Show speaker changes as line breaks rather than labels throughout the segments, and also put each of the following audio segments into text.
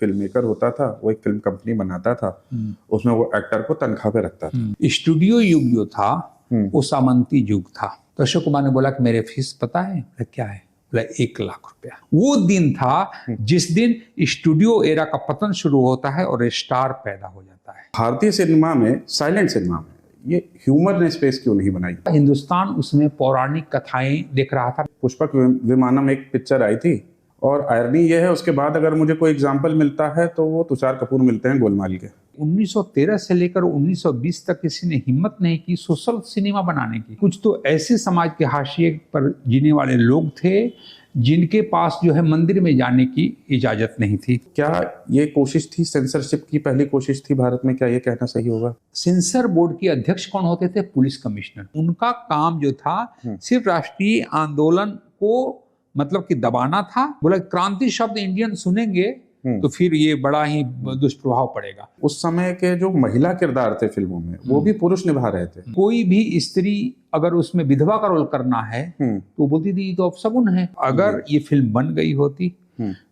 Film maker होता था, वो एक फिल्म कंपनी बनाता था, उसमें वो एक्टर को तनख्वाह पे रखता था।
स्टूडियो युग जो था वो सामंती युग था। तो अशोक कुमार ने बोला कि मेरे फीस पता है? बोला क्या है? बोला 1 लाख रुपया। वो दिन था जिस दिन स्टूडियो एरा का पतन शुरू होता है और स्टार पैदा हो जाता है।
भारतीय सिनेमा में, साइलेंट सिनेमा में ये ह्यूमर ने स्पेस क्यों नहीं बनाई?
हिंदुस्तान उसमें पौराणिक कथाएं देख रहा था।
पुष्पक विमानम एक पिक्चर आई थी, और आयरनी ये है उसके बाद अगर मुझे कोई एग्जाम्पल मिलता है तो वो तुषार कपूर मिलते हैं गोलमाल के।
1913 से लेकर 1920 तक किसी ने हिम्मत नहीं की सोशल सिनेमा बनाने की। कुछ तो ऐसे समाज के हाशिए पर जीने वाले लोग थे जिनके पास जो है मंदिर में जाने की इजाजत नहीं थी।
क्या ये कोशिश थी, सेंसरशिप की पहली कोशिश थी भारत में? क्या ये कहना सही होगा?
सेंसर बोर्ड के अध्यक्ष कौन होते थे? Police commissioner. उनका काम जो था सिर्फ राष्ट्रीय आंदोलन को मतलब कि दबाना था। बोला क्रांति शब्द इंडियन सुनेंगे तो फिर ये बड़ा ही दुष्प्रभाव पड़ेगा।
उस समय के जो महिला किरदार थे फिल्मों में वो भी पुरुष निभा रहे थे।
कोई भी स्त्री अगर उसमें विधवा का रोल करना है तो बोलती थी तो अपशगुन है। अगर ये फिल्म बन गई होती,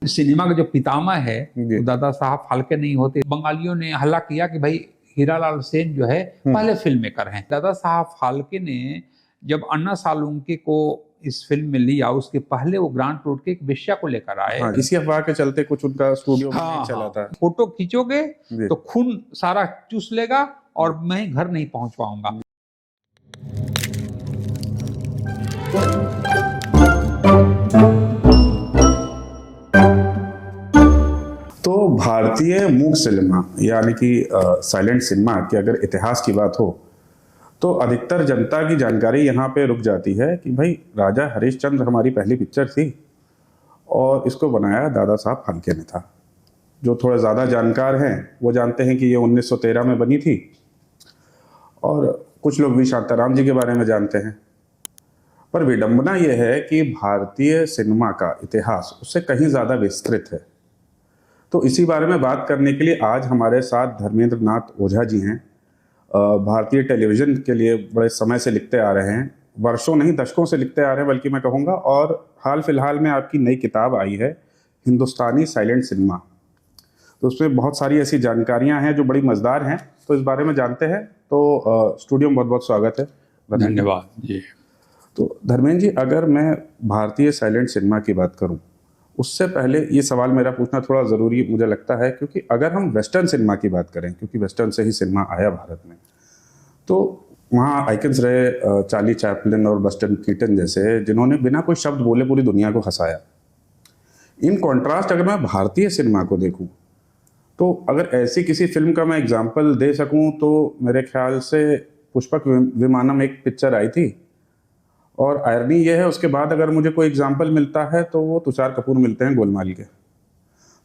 सिनेमा का जो पितामह है तो दादा साहब फाल्के नहीं होते। बंगालियों ने हल्ला किया कि भाई हीरालाल सेन जो है पहले फिल्म मेकर हैं। दादा साहब फाल्के ने जब अन्ना सालुंके को इस फिल्म में लिया, उसके पहले वो ग्रांट रोड के एक वेश्या को लेकर आए।
इसी अफवाह के चलते कुछ उनका स्टूडियो में नहीं चला था।
फोटो खींचोगे तो खून सारा चूस लेगा और मैं घर नहीं पहुंच पाऊंगा।
तो भारतीय मूक सिनेमा यानी कि साइलेंट सिनेमा की अगर इतिहास की बात हो तो अधिकतर जनता की जानकारी यहाँ पे रुक जाती है कि भाई राजा हरिश्चंद्र हमारी पहली पिक्चर थी और इसको बनाया दादा साहब फाल्के ने था। जो थोड़े ज़्यादा जानकार हैं वो जानते हैं कि ये 1913 में बनी थी, और कुछ लोग वी शांताराम जी के बारे में जानते हैं। पर विडंबना ये है कि भारतीय सिनेमा का इतिहास उससे कहीं ज़्यादा विस्तृत है। तो इसी बारे में बात करने के लिए आज हमारे साथ धर्मेंद्र नाथ ओझा जी हैं। भारतीय टेलीविज़न के लिए बड़े समय से लिखते आ रहे हैं, वर्षों नहीं दशकों से लिखते आ रहे हैं बल्कि मैं कहूँगा। और हाल फिलहाल में आपकी नई किताब आई है हिंदुस्तानी साइलेंट सिनेमा, तो उसमें बहुत सारी ऐसी जानकारियाँ हैं जो बड़ी मज़ेदार हैं, तो इस बारे में जानते हैं। तो स्टूडियो में बहुत बहुत स्वागत है।
धन्यवाद जी।
तो धर्मेंद्र जी, अगर मैं भारतीय साइलेंट सिनेमा की बात करूँ उससे पहले ये सवाल मेरा पूछना थोड़ा ज़रूरी मुझे लगता है, क्योंकि अगर हम वेस्टर्न सिनेमा की बात करें, क्योंकि वेस्टर्न से ही सिनेमा आया भारत में, तो वहाँ आइकन्स रहे चार्ली चैपलिन और बस्टन कीटन जैसे, जिन्होंने बिना कोई शब्द बोले पूरी दुनिया को हंसाया। इन कॉन्ट्रास्ट अगर मैं भारतीय सिनेमा को देखूँ तो अगर ऐसी किसी फिल्म का मैं एग्जाम्पल दे सकूँ तो मेरे ख्याल से पुष्पक विमानम एक पिक्चर आई थी, और आयरनी ये है उसके बाद अगर मुझे कोई एग्जाम्पल मिलता है तो वो तुषार कपूर मिलते हैं गोलमाल के।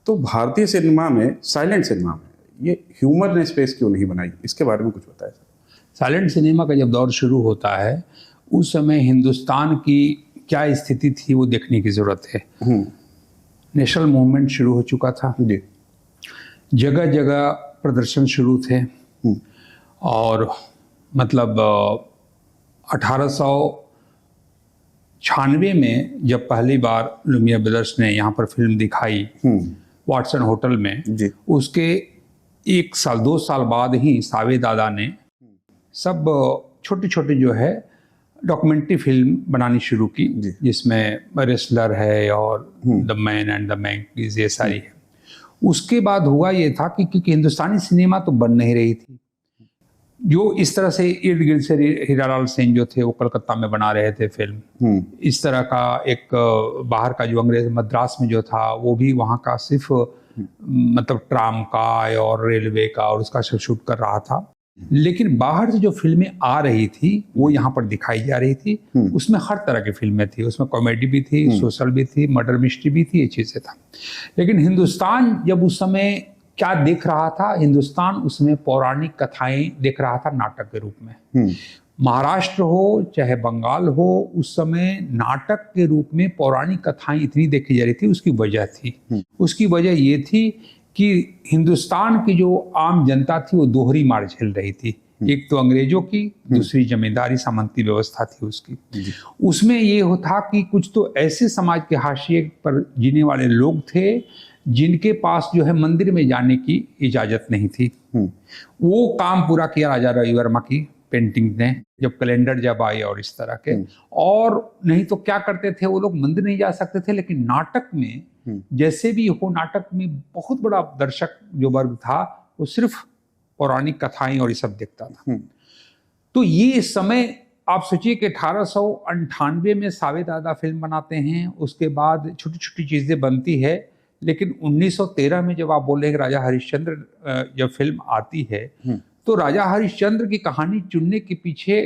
तो भारतीय सिनेमा में, साइलेंट सिनेमा में ये ह्यूमर ने स्पेस क्यों नहीं बनाई? इसके बारे में कुछ बताएं।
साइलेंट सिनेमा का जब दौर शुरू होता है उस समय हिंदुस्तान की क्या स्थिति थी वो देखने की जरूरत है। नेशनल मूवमेंट शुरू हो चुका था, जगह जगह प्रदर्शन शुरू थे, और मतलब 1896 में जब पहली बार लुमियर ब्रदर्स ने यहाँ पर फिल्म दिखाई वाटसन होटल में, उसके 1 साल 2 साल बाद ही सावे दादा ने सब छोटी छोटी जो है डॉक्यूमेंट्री फिल्म बनानी शुरू की, जिसमें रेसलर है और द मैन एंड द मैंकीज ये सारी है। उसके बाद हुआ ये था कि क्योंकि हिंदुस्तानी सिनेमा तो बन नहीं रही थी, जो इस तरह से इर्द गिर्द से हीरालाल सेन जो थे वो कलकत्ता में बना रहे थे फिल्म, इस तरह का एक बाहर का जो अंग्रेज मद्रास में जो था वो भी वहाँ का सिर्फ मतलब ट्राम का और रेलवे का और उसका शूट कर रहा था। लेकिन बाहर से जो फिल्में आ रही थी वो यहाँ पर दिखाई जा रही थी। उसमें हर तरह की फिल्में थी, उसमें कॉमेडी भी थी, सोशल भी थी, मर्डर मिस्ट्री भी थी, ये चीज़ें था। लेकिन हिंदुस्तान जब उस समय क्या देख रहा था, हिंदुस्तान उसमें पौराणिक कथाएं देख रहा था नाटक के रूप में। महाराष्ट्र हो चाहे बंगाल हो, उस समय नाटक के रूप में पौराणिक कथाएं इतनी देखी जा रही थी। उसकी वजह थी, उसकी वजह ये थी कि हिंदुस्तान की जो आम जनता थी वो दोहरी मार झेल रही थी। एक तो अंग्रेजों की, दूसरी जमींदारी सामंती व्यवस्था थी उसकी। उसमें ये होता कि कुछ तो ऐसे समाज के हाशिए पर जीने वाले लोग थे जिनके पास जो है मंदिर में जाने की इजाजत नहीं थी। वो काम पूरा किया राजा रवि वर्मा की पेंटिंग ने, जब कैलेंडर जब आए और इस तरह के। और नहीं तो क्या करते थे वो लोग, मंदिर नहीं जा सकते थे, लेकिन नाटक में जैसे भी हो, नाटक में बहुत बड़ा दर्शक जो वर्ग था वो सिर्फ पौराणिक कथाएं और ये सब देखता था। तो ये समय आप सोचिए कि 1898 में सावेदादा फिल्म बनाते हैं, उसके बाद छोटी छोटी चीजें बनती है, लेकिन 1913 में जब आप बोल रहे हैं राजा हरिश्चंद्र जब फिल्म आती है, तो राजा हरिश्चंद्र की कहानी चुनने के पीछे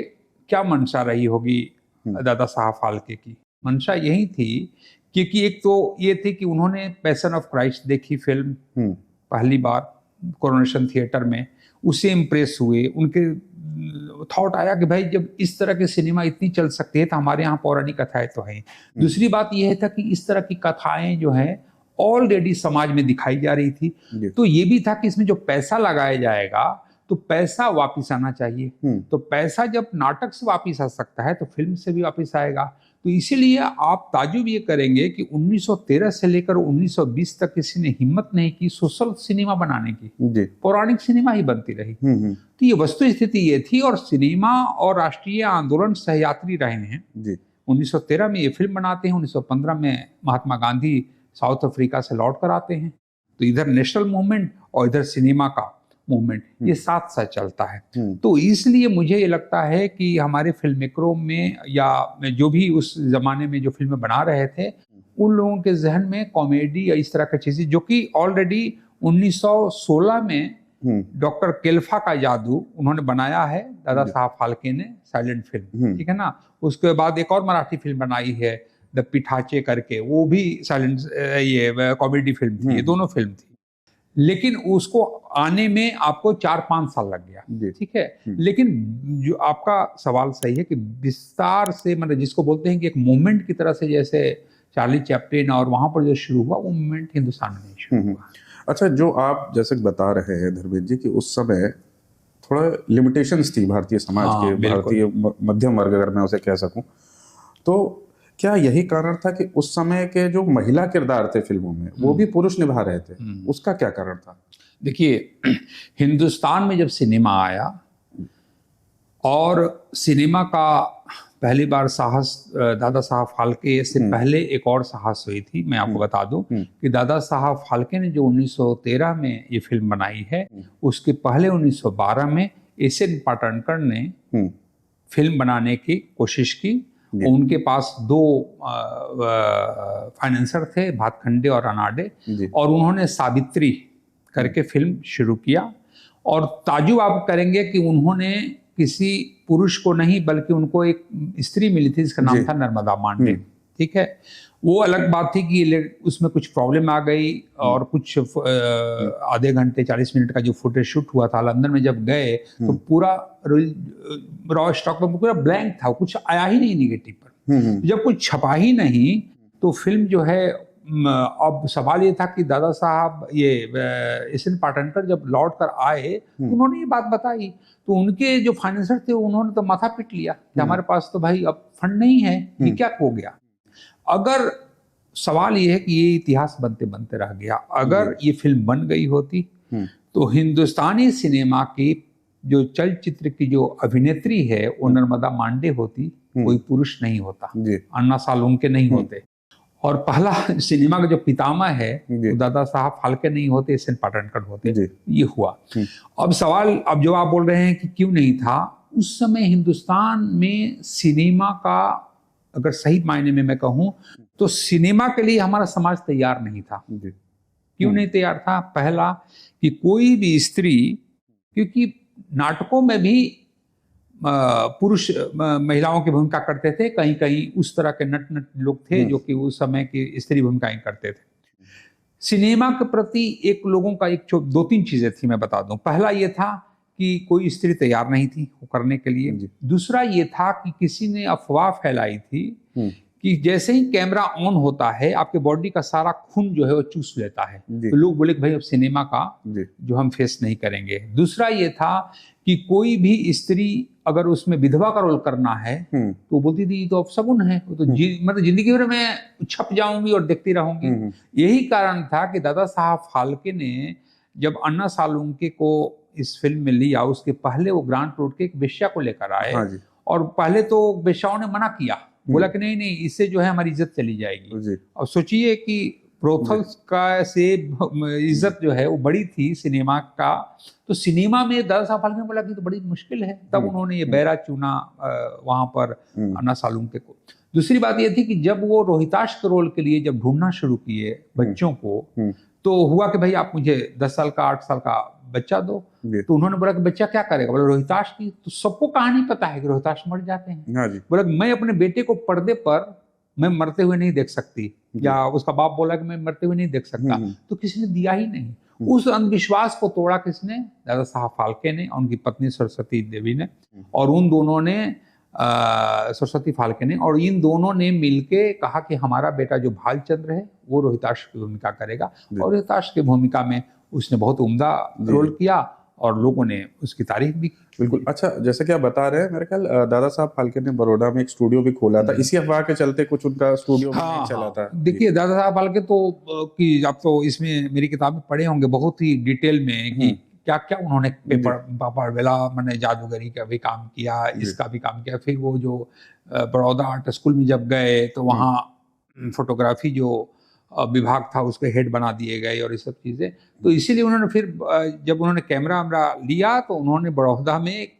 क्या मंशा रही होगी दादा साहब फाल्के की? मंशा यही थी क्योंकि एक तो ये थी कि उन्होंने पैशन ऑफ क्राइस्ट देखी फिल्म पहली बार कोरोनेशन थिएटर में, उससे इम्प्रेस हुए। उनके थॉट आया कि भाई जब इस तरह के सिनेमा इतनी चल सकती है तो हमारे यहाँ पौराणिक कथाएं तो हैं। दूसरी बात यह था कि इस तरह की कथाएं जो है ऑलरेडी समाज में दिखाई जा रही थी, तो ये भी था कि इसमें जो पैसा लगाया जाएगा तो पैसा वापिस आना चाहिए। तो पैसा जब नाटक से वापिस आ सकता है तो फिल्म से भी वापिस आएगा। तो इसीलिए आप ताजुब ये करेंगे कि 1913 से लेकर 1920 तक किसी ने हिम्मत नहीं की सोशल सिनेमा बनाने की, पौराणिक सिनेमा ही बनती रही। तो ये वस्तु स्थिति ये थी, और सिनेमा और राष्ट्रीय आंदोलन सहयात्री रहे हैं। 1913 में ये फिल्म बनाते हैं, 1915 में महात्मा गांधी साउथ अफ्रीका से लौट कर आते हैं। तो इधर नेशनल मूवमेंट और इधर सिनेमा का मूवमेंट, ये साथ साथ चलता है। तो इसलिए मुझे ये लगता है कि हमारे फिल्म मेकरों में या जो भी उस जमाने में जो फिल्में बना रहे थे, उन लोगों के जहन में कॉमेडी या इस तरह की चीजें, जो कि ऑलरेडी 1916 में डॉक्टर केल्फा का जादू उन्होंने बनाया है दादा साहब फाल्के ने, साइलेंट फिल्म, ठीक है ना। उसके बाद एक और मराठी फिल्म बनाई है द पिठाचे करके, वो भी साइलेंट ये कॉमेडी फिल्म थी। ये दोनों फिल्म थी, लेकिन उसको आने में आपको 4-5 साल लग गया, ठीक है। लेकिन जो आपका सवाल सही है कि विस्तार से, मतलब जिसको बोलते हैं कि एक मूवमेंट की तरह से, जैसे चार्ली चैपलिन और वहां पर जो शुरू हुआ, वो मूवमेंट हिंदुस्तान में नहीं शुरू हुआ।
अच्छा, जो आप जैसे बता रहे हैं धर्मेंद्र जी कि उस समय थोड़ा लिमिटेशंस थी भारतीय समाज के, भारतीय मध्यम वर्ग अगर मैं उसे कह सकूं, तो क्या यही कारण था कि उस समय के जो महिला किरदार थे फिल्मों में वो भी पुरुष निभा रहे थे? उसका क्या कारण था?
देखिए, हिंदुस्तान में जब सिनेमा आया और सिनेमा का पहली बार साहस दादा साहब फाल्के से पहले एक और साहस हुई थी। मैं आपको बता दूं कि दादा साहब फाल्के ने जो 1913 में ये फिल्म बनाई है, उसके पहले 1912 में एस.एन. पाटणकर ने फिल्म बनाने की कोशिश की। उनके पास 2 फाइनेंसर थे, भातखंडे और अनाडे, और उन्होंने सावित्री करके फिल्म शुरू किया। और ताजुब आप करेंगे कि उन्होंने किसी पुरुष को नहीं, बल्कि उनको एक स्त्री मिली थी जिसका नाम था नर्मदा मांडे, ठीक है। वो अलग बात थी कि उसमें कुछ प्रॉब्लम आ गई, और कुछ आधे घंटे 40 मिनट का जो फुटेज शूट हुआ था, लंदन में जब गए तो पूरा रॉ स्टॉक में पूरा ब्लैंक था, कुछ आया ही नहीं निगेटिव पर। जब कुछ छपा ही नहीं तो फिल्म जो है, अब सवाल ये था कि दादा साहब ये एस.एन. पाटणकर जब लौट कर आए तो उन्होंने ये बात बताई, तो उनके जो फाइनेंसर थे उन्होंने तो माथा पीट लिया कि हमारे पास तो भाई अब फंड नहीं है, ये क्या हो गया। अगर सवाल ये है कि ये इतिहास बनते बनते रह गया, अगर ये फिल्म बन गई होती तो हिंदुस्तानी सिनेमा की जो चलचित्र की जो अभिनेत्री है वो नर्मदा मांडे होती, कोई पुरुष नहीं होता, अन्ना सालुंके नहीं होते, और पहला सिनेमा का जो पितामह है वो दादा साहब फाल्के नहीं होते, एस.एन. पाटणकर होते। ये हुआ। अब सवाल, अब जो आप बोल रहे हैं कि क्यों नहीं था, उस समय हिंदुस्तान में सिनेमा का, अगर सही मायने में मैं कहूँ तो सिनेमा के लिए हमारा समाज तैयार नहीं था। क्यों नहीं तैयार था? पहला कि कोई भी स्त्री, क्योंकि नाटकों में भी पुरुष महिलाओं की भूमिका करते थे, कहीं कहीं उस तरह के नट लोग थे जो कि उस समय की स्त्री भूमिकाएं करते थे। सिनेमा के प्रति एक लोगों का एक 2-3 चीजें थी, मैं बता दूं। पहला ये था कि कोई स्त्री तैयार नहीं थी वो करने के लिए। दूसरा ये था कि किसी ने अफवाह फैलाई थी कि जैसे ही कैमरा ऑन होता है आपके बॉडी का सारा खून जो है वो चूस लेता है। तो लोग बोले कि भाई अब सिनेमा का जो हम फेस नहीं करेंगे। दूसरा ये था कि कोई भी स्त्री अगर उसमें विधवा का रोल करना है तो वो बोलती थी तो अब शगुन है, वो तो मतलब जिंदगी भर मैं छप जाऊंगी और देखती रहूंगी। यही कारण था कि दादा साहब फाल्के ने जब अन्ना सालुंके को इस फिल्म में लिया, उसके पहले वो ग्रांट रोड के एक वेश्या को लेकर आए। और पहले तो वेश्याओं ने मना किया, बोला कि नहीं नहीं इससे जो है हमारी इज्जत चली जाएगी। और सोचिए कि ब्रोथल्स का से इज्जत जो है वो बड़ी थी सिनेमा का, तो सिनेमा में दादा साहब फाल्के ने बोला कि तो बड़ी मुश्किल है, तब उन्होंने ये बैरा चुना वहां पर अन्ना सालुंके को। दूसरी बात ये थी कि जब वो रोहिताश के रोल के लिए जब ढूंढना शुरू किए बच्चों को, तो हुआ कि भाई आप मुझे 10 साल का 8 साल का बच्चा दो। तो उन्होंने बोला कि बच्चा क्या करेगा, बोला रोहिताश की। तो सबको कहानी पता है कि रोहिताश मर जाते हैं। बोला मैं अपने बेटे को पर्दे पर मैं मरते हुए नहीं देख सकती, या उसका बाप बोला कि मैं मरते हुए नहीं देख सकता, तो किसी ने दिया ही नहीं। उस अंधविश्वास को तोड़ा किसने, दादा साहब फाल्के ने, उनकी पत्नी सरस्वती देवी ने, और उन दोनों ने सरस्वती फाल्के ने, और इन दोनों ने मिलके कहा कि हमारा बेटा जो भालचंद्र है वो रोहिताश की भूमिका करेगा। और रोहिताश की भूमिका में उसने बहुत उम्दा रोल किया और लोगों ने उसकी तारीफ भी की।
बिल्कुल। अच्छा, जैसे कि आप बता रहे हैं, मेरे ख्याल दादा साहब फाल्के ने बड़ौदा में एक स्टूडियो भी खोला था, इसी अफवाह के चलते कुछ उनका स्टूडियो भी नहीं चला था।
देखिए दादा साहब फाल्के तो कि आप तो इसमें मेरी किताब में पढ़े होंगे बहुत ही डिटेल में कि क्या क्या उन्होंने पेपर वेला मैंने जादूगरी का भी काम किया, इसका भी काम किया। फिर वो जो बड़ौदा आर्ट स्कूल में जब गए तो वहाँ फोटोग्राफी जो विभाग था उसके हेड बना दिए गए और ये सब चीज़ें। तो इसीलिए उन्होंने फिर जब उन्होंने कैमरा वैमरा लिया तो उन्होंने बड़ौदा में एक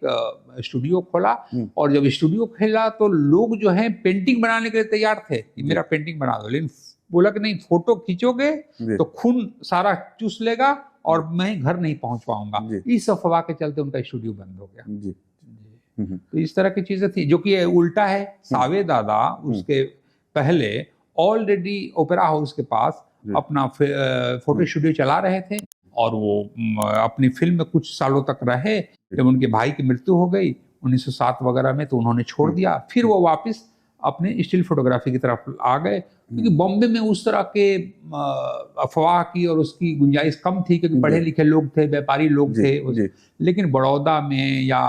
स्टूडियो खोला। और जब स्टूडियो खोला तो लोग जो है पेंटिंग बनाने के लिए तैयार थे कि मेरा पेंटिंग बना दो, लेकिन बोला कि नहीं, फोटो खींचोगे तो खून सारा चूस लेगा और मैं घर नहीं पहुंच पाऊंगा। इस अफवाह के चलते उनका स्टूडियो बंद हो गया। तो इस तरह की चीजें थी, जो कि उल्टा है। सावे दादा उसके पहले ऑलरेडी ओपेरा हाउस के पास अपना फोटो स्टूडियो चला रहे थे, और वो अपनी फिल्म में कुछ सालों तक रहे। जब उनके भाई की मृत्यु हो गई 1907 वगैरह में, तो उन्होंने छोड़ दिया। फिर वो वापस अपने स्टिल फोटोग्राफी की तरफ आ गए, क्योंकि बॉम्बे में उस तरह के अफवाह की और उसकी गुंजाइश कम थी, क्योंकि पढ़े लिखे लोग थे, व्यापारी लोग थे। लेकिन बड़ौदा में या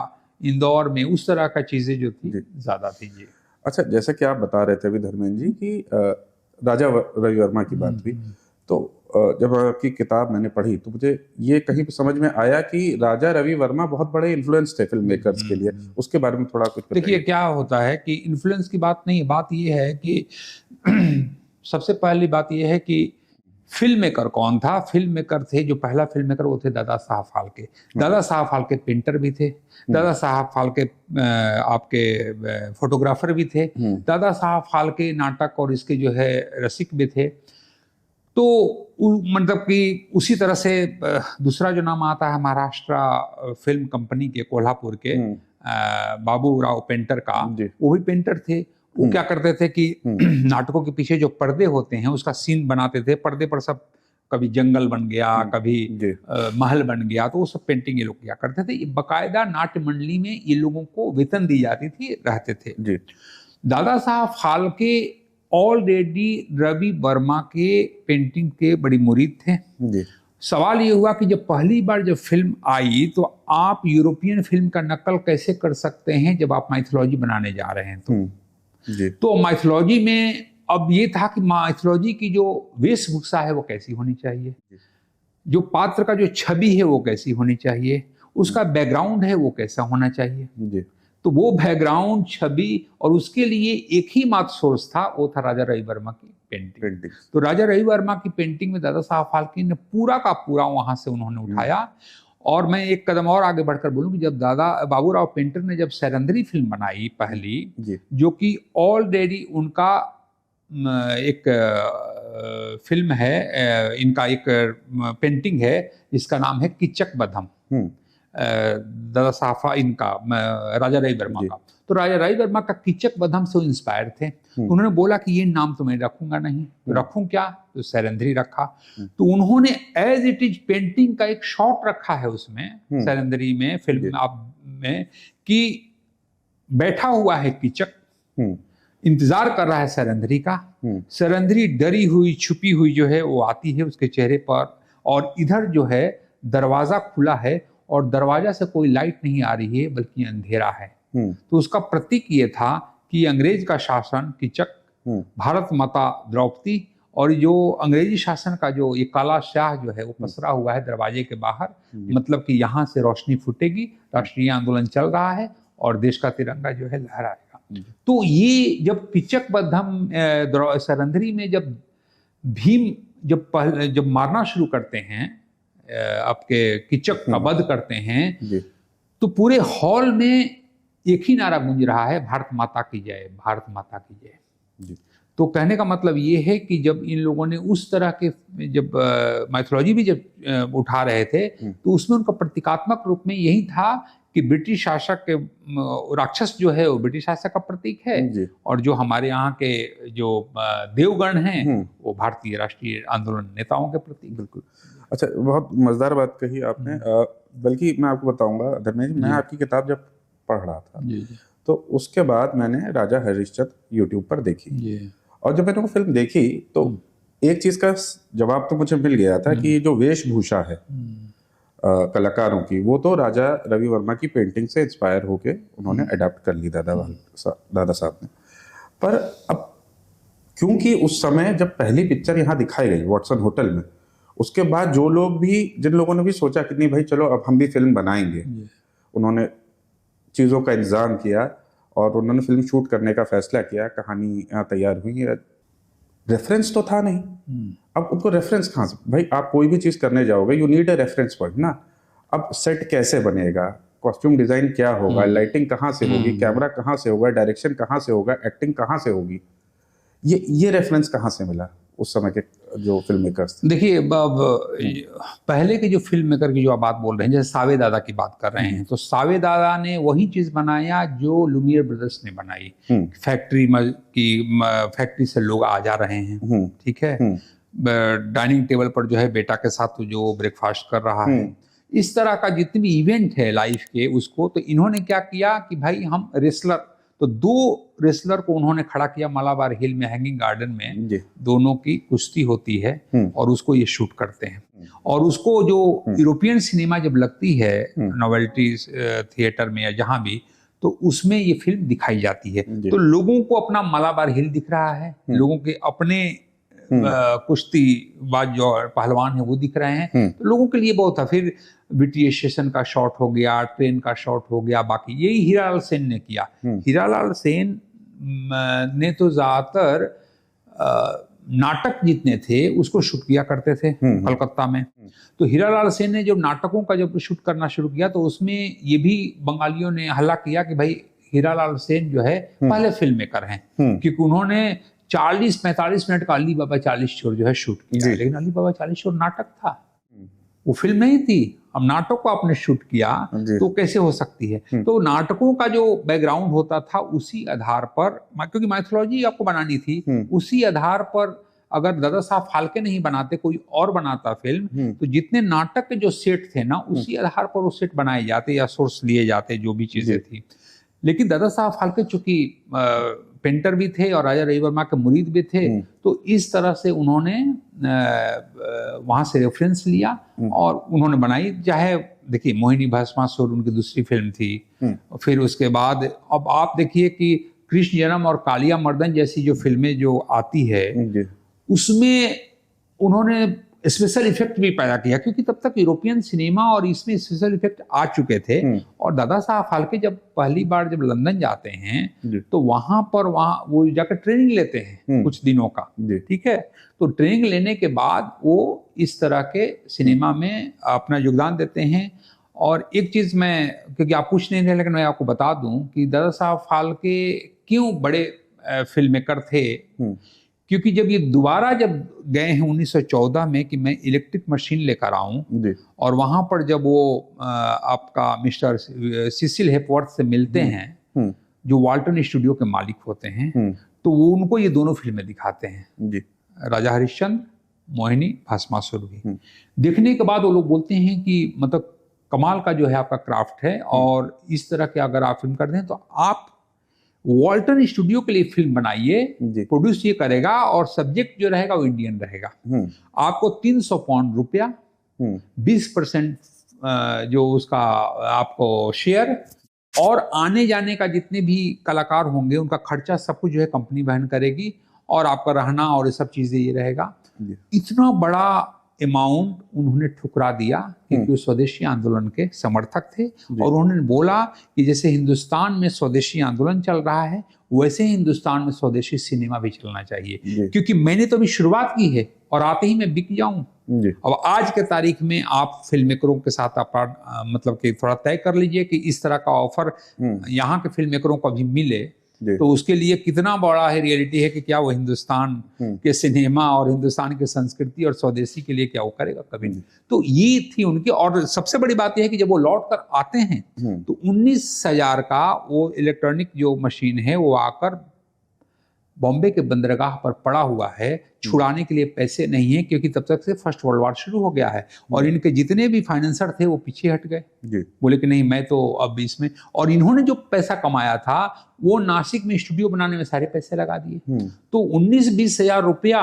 इंदौर में उस तरह का चीजें जो थी ज्यादा थी जी।
अच्छा, जैसे कि आप बता रहे थे अभी धर्मेंद्र जी कि राजा रवि वर्मा की बात हुई, तो जब आपकी किताब मैंने पढ़ी तो मुझे ये कहीं पे समझ में आया कि राजा रवि वर्मा बहुत बड़े इन्फ्लुएंस थे फिल्म मेकर्स के लिए। उसके बारे में थोड़ा कुछ बताइए।
देखिए क्या होता है कि इन्फ्लुएंस की बात नहीं, बात ये है कि सबसे पहली बात ये है कि फिल्म मेकर कौन था। फिल्म मेकर थे, जो पहला फिल्म मेकर वो थे दादा साहब फाल्के। दादा साहब फाल्के पेंटर भी थे, दादा साहब फाल्के आपके फोटोग्राफर भी थे, दादा साहब फाल्के नाटक और इसके जो है रसिक भी थे। तो मतलब कि उसी तरह से दूसरा जो नाम आता है महाराष्ट्र फिल्म कंपनी के कोल्हापुर के बाबू राव पेंटर का, वो भी पेंटर थे। वो क्या करते थे कि नाटकों के पीछे जो पर्दे होते हैं उसका सीन बनाते थे। पर्दे पर सब कभी जंगल बन गया, कभी महल बन गया, तो वो सब पेंटिंग ये लोग किया करते थे। बाकायदा नाट्य मंडली में ये लोगों को वेतन दी जाती थी, रहते थे। दादा साहब फाल्के ऑलरेडी रवि वर्मा के पेंटिंग के बड़ी मुरीद थे। सवाल ये हुआ कि जब पहली बार जब फिल्म आई तो आप यूरोपियन फिल्म का नकल कैसे कर सकते हैं जब आप माइथोलॉजी बनाने जा रहे हैं। तो माइथोलॉजी में अब ये था कि माइथोलॉजी की जो वेशभूषा है वो कैसी होनी चाहिए, जो पात्र का जो छवि है वो कैसी होनी चाहिए, उसका बैकग्राउंड है वो कैसा होना चाहिए। तो वो बैकग्राउंड, छवि, और उसके लिए एक ही मात्र सोर्स था, वो था राजा रवि वर्मा की पेंटिंग। तो राजा रवि वर्मा की पेंटिंग में दादा साहब फाल्के ने पूरा का पूरा वहां से उन्होंने उठाया। और मैं एक कदम और आगे बढ़कर बोलूं कि जब दादा बाबूराव पेंटर ने जब सैरंध्री फिल्म बनाई पहली, जो कि ऑलरेडी उनका एक फिल्म है, इनका एक पेंटिंग है जिसका नाम है किचक बधम, दादा साहब इनका राजा रवि वर्मा का। तो राजा रवि वर्मा का किचक बधम से इंस्पायर थे। उन्होंने बोला कि ये नाम तो मैं रखूंगा नहीं, तो रखूं क्या, तो सैरंध्री रखा। तो उन्होंने एज इट इज पेंटिंग का एक शॉट रखा है उसमें सैरंध्री में फिल्म में कि बैठा हुआ है किचक, इंतजार कर रहा है सरंधरी का। सरंधरी डरी हुई छुपी हुई जो है वो आती है उसके चेहरे पर, और इधर जो है दरवाजा खुला है और दरवाजा से कोई लाइट नहीं आ रही है बल्कि अंधेरा है। तो उसका प्रतीक ये था कि अंग्रेज का शासन, कीचक, भारत माता द्रौपदी और जो अंग्रेजी शासन का जो ये काला स्याह जो है वो पसरा हुआ है दरवाजे के बाहर, मतलब कि यहाँ से रोशनी फूटेगी, राष्ट्रीय आंदोलन चल रहा है और देश का तिरंगा जो है लहराएगा। तो ये जब कीचक बद्धम सरंधरी में जब भीम जब मारना शुरू करते हैं, आपके कीचक का वध करते हैं, तो पूरे हॉल में एक ही नारा गूंज रहा है, भारत माता की जय, भारत माता की जय। तो कहने का मतलब ये है कि जब इन लोगों ने उस तरह के जब माइथोलॉजी भी जब उठा रहे थे तो उसमें उनका प्रतीकात्मक रूप में यही था कि ब्रिटिश शासक के राक्षस जो है वो ब्रिटिश शासक का प्रतीक है, और जो हमारे यहाँ के जो देवगण हैं वो भारतीय राष्ट्रीय आंदोलन नेताओं के प्रतीक।
बिल्कुल। अच्छा, बहुत मजेदार बात कही आपने। बल्कि मैं आपको बताऊंगा धर्मेश, मैं आपकी किताब जब पढ़ रहा था तो उसके बाद मैंने राजा हरिश्चंद्र यूट्यूब पर देखी, और जब मैंने वो फिल्म देखी तो एक चीज का जवाब तो मुझे मिल गया था कि जो वेशभूषा है कलाकारों की, वो तो राजा रवि वर्मा की पेंटिंग से इंस्पायर होके उन्होंने अडॉप्ट कर ली दादा साहब ने। पर अब क्योंकि उस समय जब पहली पिक्चर यहाँ दिखाई गई वाटसन होटल में, उसके बाद जो लोग भी, जिन लोगों ने भी सोचा कि नहीं भाई चलो अब हम भी फिल्म बनाएंगे, उन्होंने चीज़ों का इंतजाम किया और उन्होंने फिल्म शूट करने का फैसला किया, कहानी यहाँ तैयार हुई। रेफरेंस तो था नहीं। अब उनको रेफरेंस कहाँ से? भाई आप कोई भी चीज़ करने जाओगे you need a reference point ना। अब सेट कैसे बनेगा, कॉस्ट्यूम डिज़ाइन क्या होगा, लाइटिंग कहाँ से होगी, कैमरा कहाँ से होगा, डायरेक्शन कहाँ से होगा, एक्टिंग कहाँ से होगी, ये रेफरेंस कहाँ से मिला उस समय के जो फिल्म मेकर्स थे?
देखिए, पहले के जो फिल्म मेकर की जो आप बात बोल रहे हैं, जैसे सावे दादा की बात कर रहे हैं, तो सावे दादा ने वही चीज बनाया जो लुमियर ब्रदर्स ने बनाई। फैक्ट्री से लोग आ जा रहे हैं, ठीक है, डाइनिंग टेबल पर जो है बेटा के साथ जो ब्रेकफास्ट कर रहा है, इस तरह का जितने भी इवेंट है लाइफ के उसको, तो इन्होंने क्या किया कि भाई हम रेसलर, तो 2 रेसलर को उन्होंने खड़ा किया मालाबार हिल में, हैंगिंग गार्डन में, दोनों की कुश्ती होती है और उसको ये शूट करते हैं। और उसको जो यूरोपियन सिनेमा जब लगती है नोवेल्टी थिएटर में या जहां भी, तो उसमें ये फिल्म दिखाई जाती है। तो लोगों को अपना मालाबार हिल दिख रहा है, लोगों के अपने कुश्तीबाज जो पहलवान है वो दिख रहे हैं, तो लोगों के लिए बहुत था। फिर ब्रिटिश स्टेशन का शॉट हो गया, ट्रेन का शॉट हो गया, बाकी यही हीरालाल सेन ने किया। हीरालाल सेन ने तो ज्यादातर नाटक जितने थे उसको शूट किया करते थे कलकत्ता में। तो हीरालाल सेन ने जब नाटकों का जब शूट करना शुरू किया तो उसमें ये भी बंगालियों ने हल्ला किया कि भाई हीरालाल सेन जो है पहले फिल्म मेकर हैं, क्योंकि उन्होंने 40-45 मिनट का अली बाबा 40 चोर जो है शूट किया, लेकिन अली बाबा 40 चोर नाटक था, वो फिल्म नहीं थी। अब नाटक को आपने शूट किया तो कैसे हो सकती है? तो नाटकों का जो बैकग्राउंड होता था उसी आधार पर, क्योंकि माइथोलॉजी आपको बनानी थी, उसी आधार पर अगर दादा साहब फाल्के नहीं बनाते, कोई और बनाता फिल्म, तो जितने नाटक के जो सेट थे ना उसी आधार पर वो सेट बनाए जाते या सोर्स लिए जाते, जो भी चीजें थी। लेकिन दादा साहब फाल्के चूंकि पेंटर भी थे और राजा रवि वर्मा के मुरीद भी थे, तो इस तरह से उन्होंने वहां से रेफरेंस लिया और उन्होंने बनाई। चाहे देखिए मोहिनी भस्मासुर उनकी दूसरी फिल्म थी, फिर उसके बाद अब आप देखिए कि कृष्ण जन्म और कालिया मर्दन जैसी जो फिल्में जो आती है उसमें उन्होंने स्पेशल इफेक्ट भी पैदा किया, क्योंकि तब तक यूरोपियन सिनेमा और इसमें स्पेशल इफेक्ट आ चुके थे। और दादा साहब फाल्के जब पहली बार जब लंदन जाते हैं तो वहां वो जाकर ट्रेनिंग लेते हैं कुछ दिनों का, ठीक है। तो ट्रेनिंग लेने के बाद वो इस तरह के सिनेमा में अपना योगदान देते हैं। और एक चीज मैं, क्योंकि आप पूछ नहीं रहे लेकिन मैं आपको बता दूं कि दादा साहब फाल्के क्यों बड़े फिल्म मेकर थे, क्योंकि जब ये दोबारा जब गए हैं 1914 में कि मैं इलेक्ट्रिक मशीन लेकर आऊं, और वहां पर जब वो आपका मिस्टर सिसिल हेपवर्थ से मिलते हैं जो वाल्टन स्टूडियो के मालिक होते हैं, तो वो उनको ये दोनों फिल्में दिखाते हैं, राजा हरिश्चंद्र, मोहिनी भस्मासुर भी। देखने के बाद वो लोग बोलते हैं कि मतलब कमाल का जो है आपका क्राफ्ट है, और इस तरह के अगर आप फिल्म करते हैं तो आप वॉल्टन स्टूडियो के लिए फिल्म बनाइए,
जी।
प्रोड्यूस ये करेगा और सब्जेक्ट जो रहेगा वो इंडियन रहेगा। आपको 300 पाउंड रुपया, 20% जो उसका आपको शेयर, और आने जाने का जितने भी कलाकार होंगे उनका खर्चा सब कुछ जो है कंपनी वहन करेगी, और आपका रहना और ये सब चीजें ये रहेगा। इतना बड़ा अमाउंट उन्होंने ठुकरा दिया क्योंकि वो स्वदेशी आंदोलन के समर्थक थे, और उन्होंने बोला कि जैसे हिंदुस्तान में स्वदेशी आंदोलन चल रहा है वैसे ही हिंदुस्तान में स्वदेशी सिनेमा भी चलना चाहिए, क्योंकि मैंने तो अभी शुरुआत की है और आते ही मैं बिक जाऊं। अब आज के तारीख में आप फिल्म मेकरों के साथ मतलब कि थोड़ा तय कर लीजिए कि इस तरह का ऑफर यहाँ के फिल्म मेकरों को भी मिले, तो उसके लिए कितना बड़ा है रियलिटी है कि क्या वो हिंदुस्तान के सिनेमा और हिंदुस्तान की संस्कृति और स्वदेशी के लिए क्या वो करेगा, कभी नहीं। तो ये थी उनकी। और सबसे बड़ी बात यह है कि जब वो लौट कर आते हैं तो 19,000 का वो इलेक्ट्रॉनिक जो मशीन है वो आकर बॉम्बे के बंदरगाह पर पड़ा हुआ है, छुड़ाने के लिए पैसे नहीं है, क्योंकि तब तक से फर्स्ट वर्ल्ड वॉर शुरू हो गया है और इनके जितने भी फाइनेंसर थे वो पीछे हट गए, बोले कि नहीं मैं तो अब इसमें। और इन्होंने जो पैसा कमाया था वो नासिक में स्टूडियो बनाने में सारे पैसे लगा दिए। तो 19-20 हजार रुपया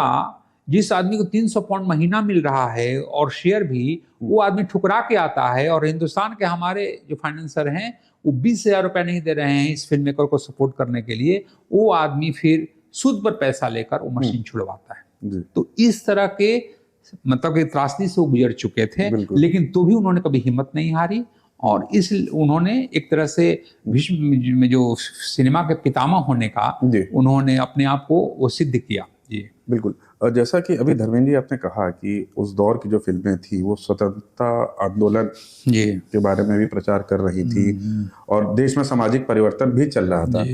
जिस आदमी को 300 पाउंड महीना मिल रहा है और शेयर भी, वो आदमी ठुकरा के आता है, और हिंदुस्तान के हमारे जो फाइनेंसर हैं वो 20,000 रुपया नहीं दे रहे हैं इस फिल्म मेकर को सपोर्ट करने के लिए, वो आदमी फिर सूद पर पैसा लेकर वो मशीन छुड़वाता है। तो इस तरह के मतलब कि त्रासदी से वो गुजर चुके थे, लेकिन तो भी उन्होंने कभी हिम्मत नहीं हारी, और इस उन्होंने एक तरह से विश्व में जो सिनेमा के पितामह होने का उन्होंने अपने आप को वो सिद्ध किया। जी
बिल्कुल। जैसा कि अभी धर्मेंद्र जी आपने कहा कि उस दौर की जो फिल्में थी वो स्वतंत्रता आंदोलन के बारे में भी प्रचार कर रही थी और देश में सामाजिक परिवर्तन भी चल रहा था।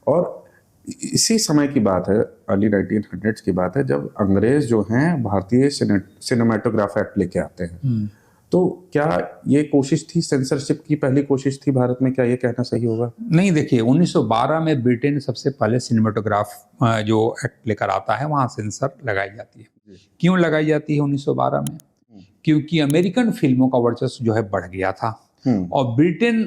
और इसी समय की बात है, अर्ली 1900s की बात है, जब अंग्रेज जो हैं भारतीय सिनेमेटोग्राफ एक्ट लेके आते हैं। तो क्या ये कोशिश थी, सेंसरशिप की पहली कोशिश थी भारत में, क्या ये कहना सही होगा?
नहीं, देखिए 1912 में ब्रिटेन सबसे पहले सिनेमेटोग्राफ जो एक्ट लेकर आता है वहाँ सेंसर लगाई जाती है। क्यों लगाई जाती है 1912 में? क्योंकि अमेरिकन फिल्मों का वर्चस्व जो है बढ़ गया था और ब्रिटेन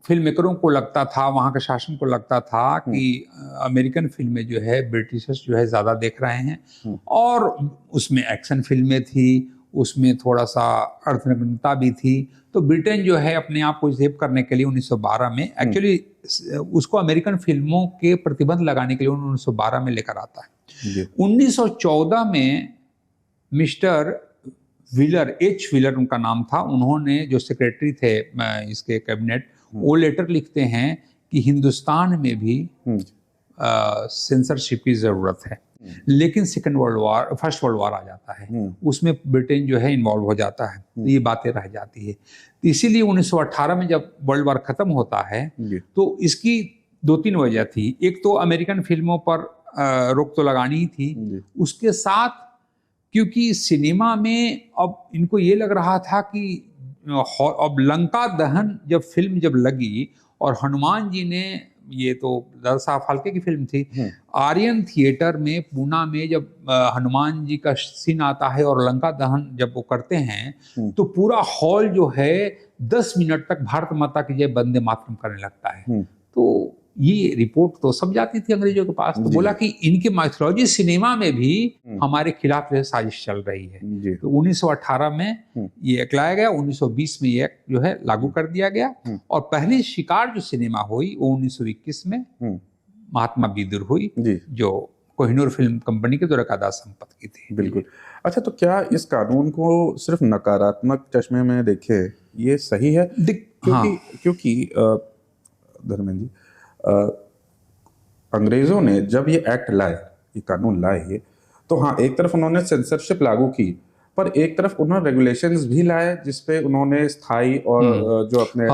फिल्म मेकरों को लगता था, वहाँ के शासन को लगता था कि अमेरिकन फिल्में जो है ब्रिटिशर्स जो है ज़्यादा देख रहे हैं, और उसमें एक्शन फिल्में थी, उसमें थोड़ा सा अर्थनग्नता भी थी। तो ब्रिटेन जो है अपने आप को सेव करने के लिए 1912 में एक्चुअली उसको अमेरिकन फिल्मों के प्रतिबंध लगाने के लिए 1912 में लेकर आता है। 1914 में मिस्टर व्हीलर, एच व्हीलर उनका नाम था, उन्होंने जो सेक्रेटरी थे इसके कैबिनेट, वो लेटर लिखते हैं कि हिंदुस्तान में भी सेंसरशिप की जरूरत है। लेकिन फर्स्ट वर्ल्ड वॉर आ जाता है, उसमें ब्रिटेन जो है इन्वॉल्व हो जाता है, तो ये बातें रह जाती है। तो इसीलिए 1918 में जब वर्ल्ड वॉर खत्म होता है तो इसकी 2-3 वजह थी। एक तो अमेरिकन फिल्मों पर रोक तो लगानी ही थी, उसके साथ क्योंकि सिनेमा में अब इनको ये लग रहा था कि अब लंका दहन जब लगी और हनुमान जी ने, ये तो दादा साहब फाल्के की फिल्म थी, आर्यन थिएटर में पूना में जब हनुमान जी का सीन आता है और लंका दहन जब वो करते हैं तो पूरा हॉल जो है 10 मिनट तक भारत माता की जय वंदे मातरम करने लगता है। तो ये रिपोर्ट तो सब जाती थी अंग्रेजों के पास, तो बोला कि इनके माइथोलॉजी सिनेमा में भी हमारे खिलाफ जो है साजिश चल रही है। तो 1918 में ये एक्ट लाया गया, 1920 में ये एक्ट जो है लागू कर दिया गया, और पहली शिकार जो सिनेमा हुई वो 1921 में महात्मा बिदुर हुई, जो कोहिनूर फिल्म कंपनी के द्वारा कादा संपत्ति की थी।
बिल्कुल। अच्छा, तो क्या इस कानून को सिर्फ नकारात्मक चश्मे में देखे ये सही है? क्योंकि धर्मेंद्र जी, अंग्रेजों ने जब ये एक्ट लाए, ये कानून लाए, तो हाँ एक तरफ उन्होंने सेंसरशिप लागू की, पर एक तरफ उन्होंने रेगुलेशंस भी लाए जिसपे उन्होंने स्थायी और जो अपने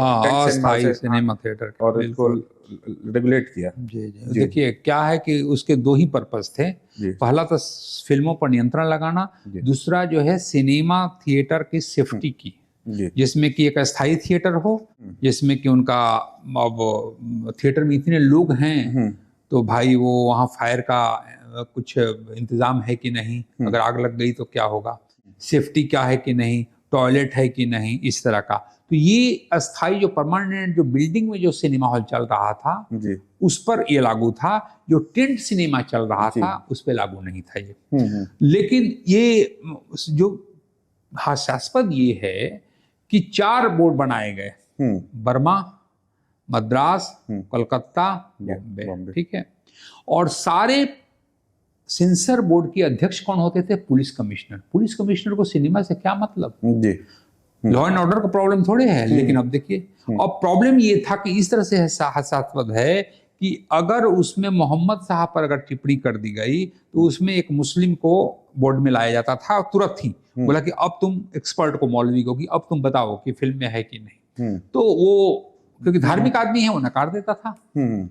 सिनेमा थिएटर
और इसको रेगुलेट किया।
देखिए क्या है कि उसके 2 ही पर्पस थे। पहला तो फिल्मों पर नियंत्रण लगाना, दूसरा जो है सिनेमा थिएटर की सेफ्टी की, जिसमें कि एक अस्थायी थिएटर हो, जिसमें कि उनका अब थिएटर में इतने लोग हैं तो भाई वो वहाँ फायर का कुछ इंतजाम है कि नहीं, अगर आग लग गई तो क्या होगा, सेफ्टी क्या है कि नहीं, टॉयलेट है कि नहीं, इस तरह का। तो ये अस्थाई जो परमानेंट जो बिल्डिंग में जो सिनेमा हॉल चल रहा था
जी।
उस पर ये लागू था, जो टेंट सिनेमा चल रहा
जी।
था उस पर लागू नहीं था ये। लेकिन ये जो हास्यास्पद ये है कि 4 बोर्ड बनाए गए, बर्मा, मद्रास, कलकत्ता, बॉम्बे, ठीक है। और सारे सेंसर बोर्ड के अध्यक्ष कौन होते थे? Police commissioner. पुलिस कमिश्नर को सिनेमा से क्या मतलब?
जी।
लॉ एंड ऑर्डर का प्रॉब्लम थोड़े है। लेकिन अब देखिए, और प्रॉब्लम ये था कि इस तरह से हास्यास्पद है कि अगर उसमें मोहम्मद साहब पर अगर टिप्पणी कर दी गई तो उसमें एक मुस्लिम को बोर्ड में लाया जाता था तुरंत ही, बोला कि अब तुम एक्सपर्ट को, मौलवी को, कि अब तुम बताओ कि फिल्म में है कि नहीं। तो वो क्योंकि धार्मिक आदमी है वो नकार देता था,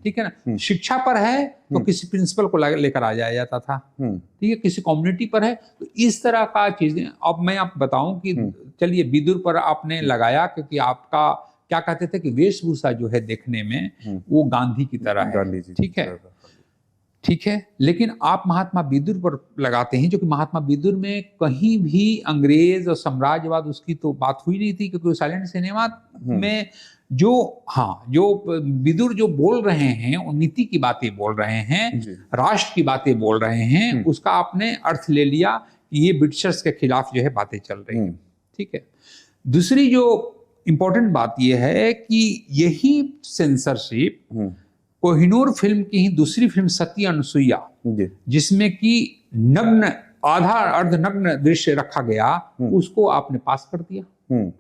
ठीक है ना। शिक्षा पर है तो किसी प्रिंसिपल को लेकर आ जाया जाता था, ठीक है। किसी कम्युनिटी पर है तो इस तरह का चीजें। अब मैं आपको बताऊं कि चलिए विदुर पर आपने लगाया क्योंकि आपका क्या कहते थे कि वेशभूषा जो है देखने में वो गांधी की तरह है, ठीक है, ठीक है। लेकिन आप महात्मा विदुर पर लगाते हैं, जो कि महात्मा विदुर में कहीं भी अंग्रेज और साम्राज्यवाद उसकी तो बात हुई नहीं थी, क्योंकि साइलेंट सिनेमा में जो विदुर जो बोल रहे हैं वो नीति की बातें बोल रहे हैं, राष्ट्र की बातें बोल रहे हैं, उसका आपने अर्थ ले लिया कि ये ब्रिटिशर्स के खिलाफ जो है बातें चल रही हैं, ठीक है। दूसरी जो इंपॉर्टेंट बात यह है कि यही सेंसरशिप कोहिनूर फिल्म की ही दूसरी फिल्म सती अनुसुईया, जिसमें कि नग्न, आधा अर्धनग्न दृश्य रखा गया, उसको आपने पास कर दिया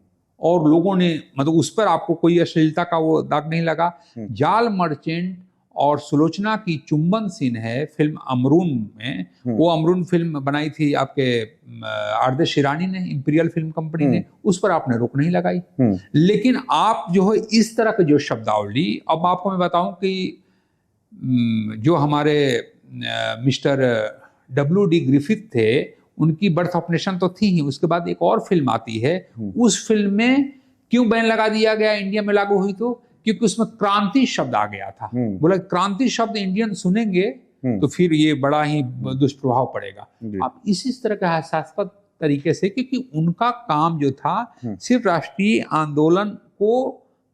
और लोगों ने, मतलब उस पर आपको कोई अश्लीलता का वो दाग नहीं लगा। जाल मर्चेंट और सुलोचना की चुंबन सीन है फिल्म अमरून में, वो अमरून फिल्म बनाई थी आपके आरदे शिरानी ने, इंपीरियल फिल्म कंपनी ने, उस पर आपने रोक नहीं लगाई। लेकिन आप जो है इस तरह के जो शब्दावली, अब आपको मैं बताऊं कि जो हमारे मिस्टर W.D. ग्रिफिथ थे, उनकी बर्थ ऑफ नेशन तो थी ही, उसके बाद एक और फिल्म आती है, उस फिल्म में क्यों बैन लगा दिया गया, इंडिया में लागू हुई तो क्योंकि उसमें क्रांति शब्द आ गया था। बोला क्रांति शब्द इंडियन सुनेंगे तो फिर ये बड़ा ही दुष्प्रभाव पड़ेगा। अब इसी तरह का हास्यास्पद तरीके से, क्योंकि उनका काम जो था सिर्फ राष्ट्रीय आंदोलन को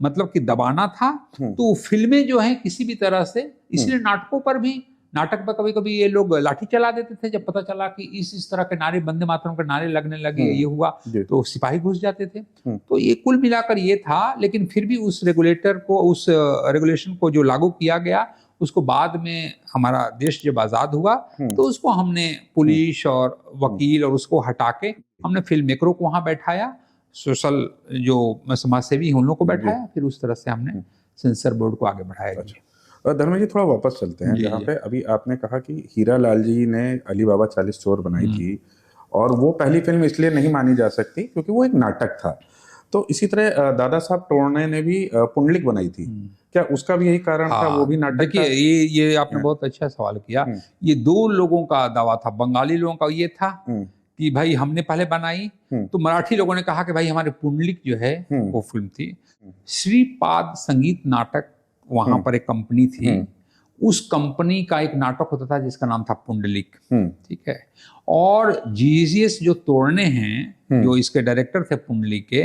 मतलब कि दबाना था, तो फिल्में जो है किसी भी तरह से, इसलिए नाटकों पर भी, नाटक पर कभी कभी ये लोग लाठी चला देते थे जब पता चला कि इस तरह के नारे, वंदे मातरम के नारे लगने लगे, ये हुआ तो सिपाही घुस जाते थे। तो ये कुल मिलाकर ये था, लेकिन फिर भी उस रेगुलेशन को जो लागू किया गया, उसको बाद में हमारा देश जब आजाद हुआ तो उसको हमने पुलिस और वकील और उसको हटा के हमने फिल्म मेकरों को वहां बैठाया, सोशल जो समाज सेवी उन लोगों को बैठाया, फिर उस तरह से हमने सेंसर बोर्ड को आगे बढ़ाया।
धर्मेश जी, थोड़ा वापस चलते हैं जहाँ पे अभी आपने कहा कि हीरा लाल जी ने अली बाबा 40 चोर बनाई थी, और वो पहली फिल्म इसलिए नहीं मानी जा सकती क्योंकि वो एक नाटक था। तो इसी तरह दादा साहब टोरणे ने भी पुंडलिक बनाई थी, क्या उसका भी यही कारण था, वो भी नाटक था?
ये आपने बहुत अच्छा सवाल किया। ये 2 लोगों का दावा था। बंगाली लोगों का ये था कि भाई हमने पहले बनाई, तो मराठी लोगों ने कहा कि भाई हमारे पुंडलिक जो है वो फिल्म थी। श्रीपाद संगीत नाटक, वहां पर एक कंपनी थी, उस कंपनी का एक नाटक होता था जिसका नाम था पुंडलिक, ठीक है। और जीजीएस जो तोड़ने हैं, जो इसके डायरेक्टर थे पुंडलिक के,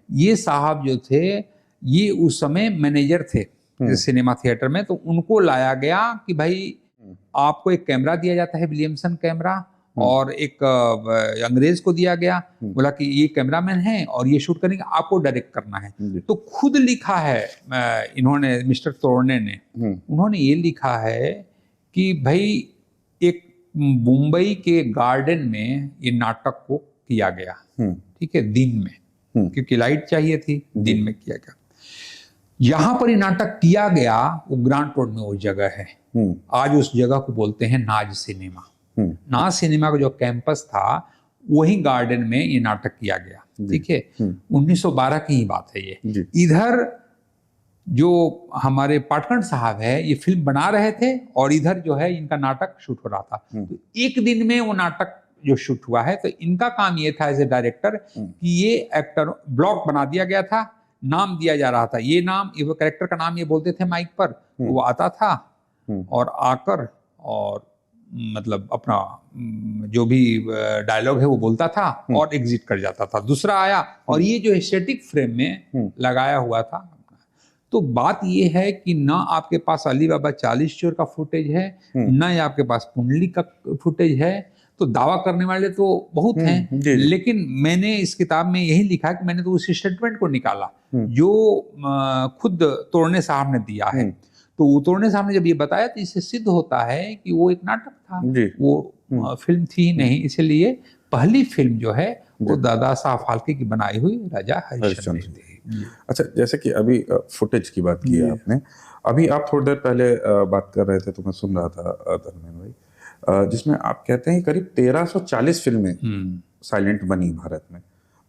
ये साहब जो थे ये उस समय मैनेजर थे सिनेमा थिएटर में, तो उनको लाया गया कि भाई आपको एक कैमरा दिया जाता है, विलियमसन कैमरा, और एक अंग्रेज को दिया गया, बोला कि ये कैमरामैन है और ये शूट करेंगे, आपको डायरेक्ट करना है। तो खुद लिखा है इन्होंने, मिस्टर तोरणे ने, उन्होंने ये लिखा है कि भाई एक मुंबई के गार्डन में ये नाटक को किया गया, ठीक है, दिन में, क्योंकि लाइट चाहिए थी, दिन में किया गया। यहां पर ये नाटक किया गया, वो ग्रांट रोड में वो जगह है, आज उस जगह को बोलते हैं नाज सिनेमा। नाज सिनेमा का जो कैंपस था वही गार्डन में ये नाटक किया गया, ठीक है। 1912 की ही बात है ये। इधर जो हमारे पाटकण साहब है ये फिल्म बना रहे थे और इधर जो है इनका नाटक शूट हो रहा था। तो एक दिन में वो नाटक जो शूट हुआ है, तो इनका काम ये था एज ए डायरेक्टर कि ये एक्टर ब्लॉक बना दिया गया था, नाम दिया जा रहा था, ये नाम, ये कैरेक्टर का नाम ये बोलते थे माइक पर, वो आता था और आकर और मतलब अपना जो भी डायलॉग है वो बोलता था और एग्जिट कर जाता था, दूसरा आया और ये जो स्टैटिक फ्रेम में लगाया हुआ था। तो बात ये है कि ना आपके पास अली बाबा 40 चोर का फुटेज है, ना ही आपके पास कुंडली का फुटेज है, तो दावा करने वाले तो बहुत हैं। लेकिन मैंने इस किताब में यही लिखा कि मैंने तो उस स्टेटमेंट को निकाला जो खुद तोड़ने साहब ने दिया है। तो तोड़ने साहब ने जब ये बताया तो इससे सिद्ध होता है कि वो एक नाटक था, वो फिल्म थी नहीं। इसलिए पहली फिल्म जो है वो दादा साहब फाल्के की बनाई हुई राजा हरिश्चंद्र थी।
अच्छा, जैसे कि अभी फुटेज की बात की है आपने, अभी आप थोड़ी देर पहले बात कर रहे थे तो मैं सुन रहा था धर्मेंद्र भाई, जिसमें आप कहते हैं करीब 1340 फिल्में साइलेंट बनी भारत में,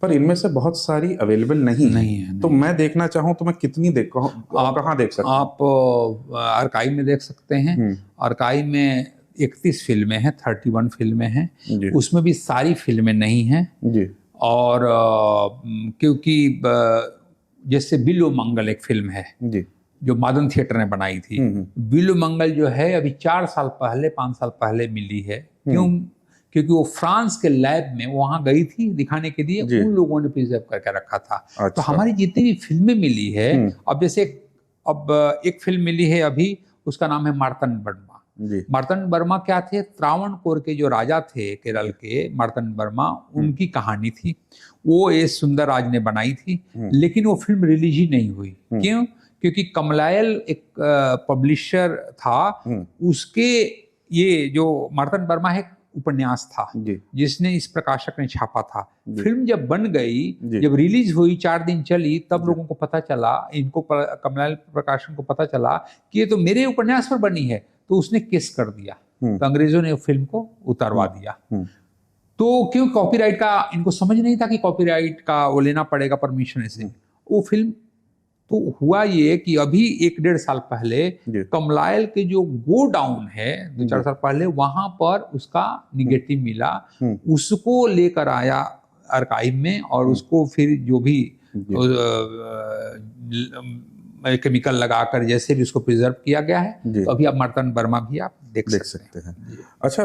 पर इनमें से बहुत सारी अवेलेबल नहीं है। तो मैं देखना चाहूँ तो मैं कितनी कहाँ देख सकता हूँ?
आप आर्काइव में देख सकते हैं। आर्काइव में 31 फिल्में हैं, 31 फिल्में हैं, उसमें भी सारी फिल्में नहीं हैं जी। और क्योंकि जैसे बिल्लो मंगल एक फिल्म है जी, जो मादन थिएटर ने बनाई थी। बिल्लो मंगल जो है अभी 4 साल पहले 5 साल पहले मिली है। क्यों? क्योंकि वो फ्रांस के लैब में वहां गई थी दिखाने के लिए, उन लोगों ने प्रिजर्व करके रखा था। अच्छा। तो हमारी जितनी भी फिल्में मिली है, अब जैसे एक फिल्म मिली है अभी, उसका नाम है मार्तंड वर्मा। मार्तंड वर्मा क्या थे? त्रावणकोर के जो राजा थे केरल के, मार्तंड वर्मा, उनकी कहानी थी। वो एस सुंदरराज ने बनाई थी, लेकिन वो फिल्म रिलीज ही नहीं हुई। क्यों? क्योंकि कमलायल एक पब्लिशर था, उसके ये जो मार्तंड वर्मा है उपन्यास था जिसने इस प्रकाशक ने छापा था। फिल्म जब बन गई, जब रिलीज हुई, 4 दिन चली, तब लोगों को पता चला, इनको कमलायल प्रकाशन को पता चला कि ये तो मेरे उपन्यास पर बनी है। तो उसने केस कर दिया, तो अंग्रेजों ने फिल्म को उतारवा दिया। तो क्यों? कॉपीराइट का इनको समझ नहीं था कि कॉपीराइट का वो लेना पड़ेगा परमिशन से। वो फिल्म तो हुआ ये कि अभी 1-1.5 साल पहले कमलायल के जो गो डाउन है 2-4 साल पहले, वहां पर उसका निगेटिव मिला, उसको लेकर आया आर्काइव में और उसको फिर जो भी केमिकल लगाकर जैसे भी उसको प्रिजर्व किया गया है। तो अभी आप मार्तंड वर्मा भी आप देख सकते हैं।
अच्छा,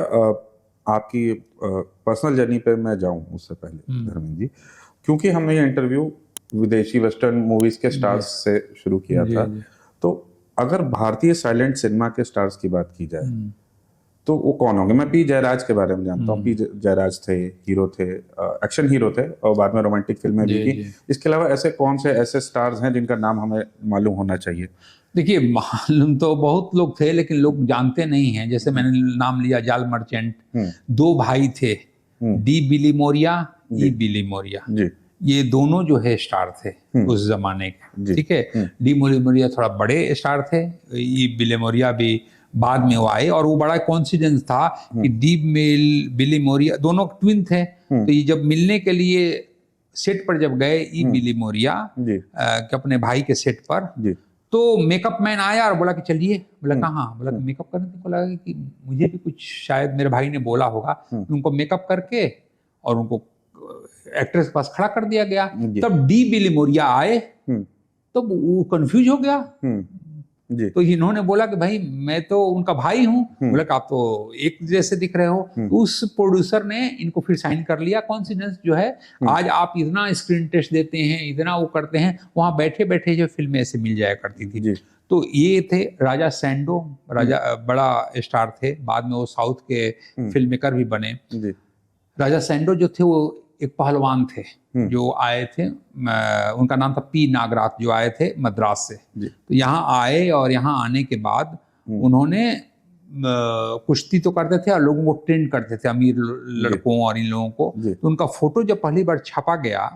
आपकी पर्सनल जर्नी पे मैं जाऊं उससे पहले धर्मेंद्र जी, क्योंकि हमने ये इंटरव्यू विदेशी वेस्टर्न मूवीज के स्टार्स से शुरू किया था, तो अगर भारतीय साइलेंट सिनेमा के स्टार्स की बात की जाए तो वो कौन होंगे? मैं पी जयराज के बारे में जानता हूँ। पी जयराज थे, हीरो थे, एक्शन हीरो थे और बाद में रोमांटिक फिल्में भी की। इसके अलावा ऐसे कौन से ऐसे स्टार्स हैं जिनका नाम हमें मालूम होना चाहिए?
देखिए, मालूम तो बहुत लोग थे लेकिन लोग जानते नहीं हैं। जैसे मैंने नाम लिया जाल मर्चेंट, 2 भाई थे, डी बिली मोरिया, ई बिली मोरिया, ये दोनों जो है स्टार थे उस जमाने के। ठीक है, डी मोरिया थोड़ा बड़े स्टार थे, ई बिली मोरिया भी बाद में वो आए। और वो बड़ा कोइंसिडेंस था कि बिली मोरिया दोनों ट्विन थे। तो ये जब मिलने के लिए सेट पर जब गए, ई बिली मोरिया के अपने भाई के सेट पर, तो मेकअप मैन आया और बोला कि चलिए। बोला कहाँ? बोला कि मेकअप करने को। लगा कि मुझे भी कुछ शायद मेरे भाई ने बोला होगा। उनको मेकअप करके और उनको एक्ट्रेस के पास खड़ा कर दिया गया। तब डी बिली मोरिया आए, तब वो कंफ्यूज हो गया। तो इन्होंने बोला कि भाई मैं तो उनका भाई हूँ। बोला कि आप तो एक जैसे दिख रहे हो। तो उस प्रोड्यूसर ने इनको फिर साइन कर लिया। कॉन्सिडेंस जो है, आज आप इतना स्क्रीन टेस्ट देते हैं, इतना वो करते हैं, वहां बैठे बैठे जो फिल्में ऐसे मिल जाया करती थी। तो ये थे राजा सैंडो, राजा बड़ा स्टार थे। बाद में वो साउथ के फिल्म मेकर भी बने। राजा सैंडो जो थे वो एक पहलवान थे जो आए थे, उनका नाम था पी नागराज, जो आए थे मद्रास से। तो यहाँ आए और यहाँ आने के बाद उन्होंने कुश्ती तो करते थे और लोगों को ट्रेन करते थे, अमीर लड़कों और इन लोगों को। तो उनका फोटो जब पहली बार छापा गया